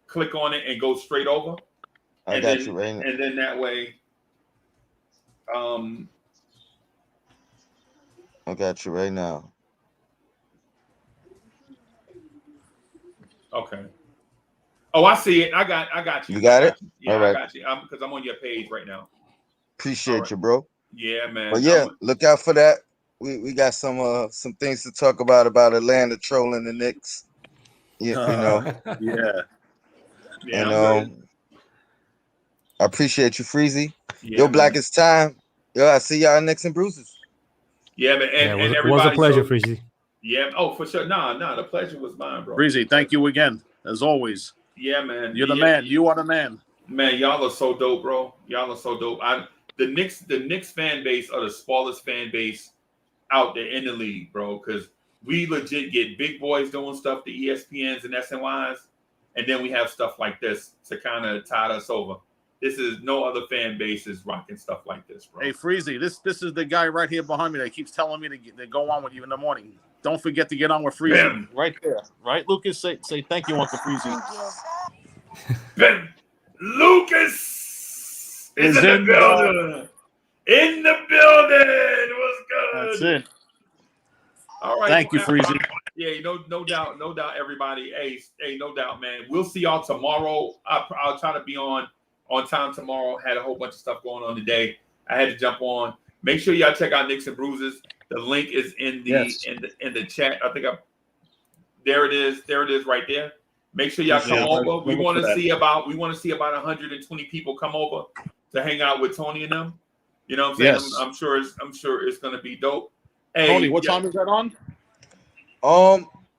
S6: click on it and go straight over.
S10: I got you right now.
S6: And then that way
S10: I got you right now.
S6: Okay. Oh, I see it. I got you.
S10: You got it?
S6: Yeah,
S10: All right.
S6: I got you. Because I'm on your page right now.
S10: Appreciate
S6: right.
S10: you, bro.
S6: Yeah, man.
S10: But yeah, look out for that. We got some things to talk about Atlanta trolling the Knicks. You know.
S13: Yeah.
S10: And I appreciate you, Freezy.
S6: Yeah,
S10: Yo,
S6: man.
S10: Blackest Time. Yo, I see y'all Knicks and Bruises.
S6: Yeah, man. And
S12: it
S6: everybody.
S12: was a pleasure, Freezy.
S6: Yeah. Oh, for sure. Nah. The pleasure was mine, bro.
S13: Breezy, thank you again, as always.
S6: Yeah, man.
S13: You're the man. You are the man.
S6: Man, y'all are so dope, bro. Y'all are so dope. The Knicks fan base are the smallest fan base out there in the league, bro. Because we legit get big boys doing stuff to ESPNs and SNYs, and then we have stuff like this to kind of tide us over. This is no other fan base is rocking stuff like this, bro.
S13: Hey, Freezy, this is the guy right here behind me that keeps telling me to go on with you in the morning. Don't forget to get on with Freezy.
S6: Bam.
S13: Right there. Right, Lucas? Say thank you, Uncle Freezy.
S6: Ben Lucas is in the building. In the building. What's good?
S13: That's it.
S6: All right.
S13: Thank you, Freezy.
S6: Yeah, no doubt, everybody. Hey, no doubt, man. We'll see y'all tomorrow. I'll try to be on time tomorrow. Had a whole bunch of stuff going on today. I had to jump on. Make sure y'all check out Knicks and Bruises. The link is in the in the chat. I think there it is. There it is right there. Make sure y'all come over. We want to see about 120 people come over to hang out with Tony and them. You know what I'm saying?
S13: Yes.
S6: I'm sure it's gonna be dope. Hey,
S13: Tony, what time is that on?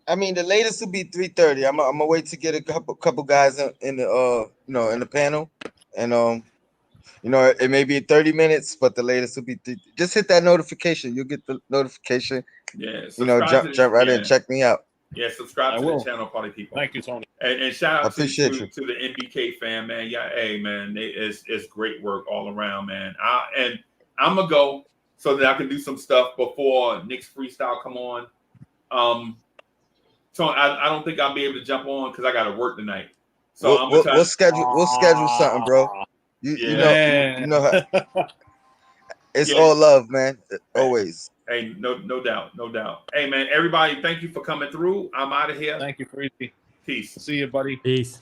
S10: I mean, the latest will be 3:30. I'm gonna wait to get a couple guys in the in the panel, and it may be 30 minutes, but the latest will be just hit that notification. You'll get the notification.
S6: Yeah,
S10: jump right in, check me out.
S6: Yeah, subscribe to the channel, party people.
S13: Thank you, Tony.
S6: And shout out to the
S10: you.
S6: NBK fan, man. Yeah, hey man, it's great work all around, man. I'm gonna go so that I can do some stuff before Knicks freestyle come on. So I don't think I'll be able to jump on because I got to work tonight. So
S10: we'll schedule something, bro. You know how, it's all love, man. Always.
S6: Hey, no doubt. Hey man, everybody, thank you for coming through. I'm out of here.
S13: Thank you, Freezy.
S6: Peace.
S13: See you, buddy.
S12: Peace.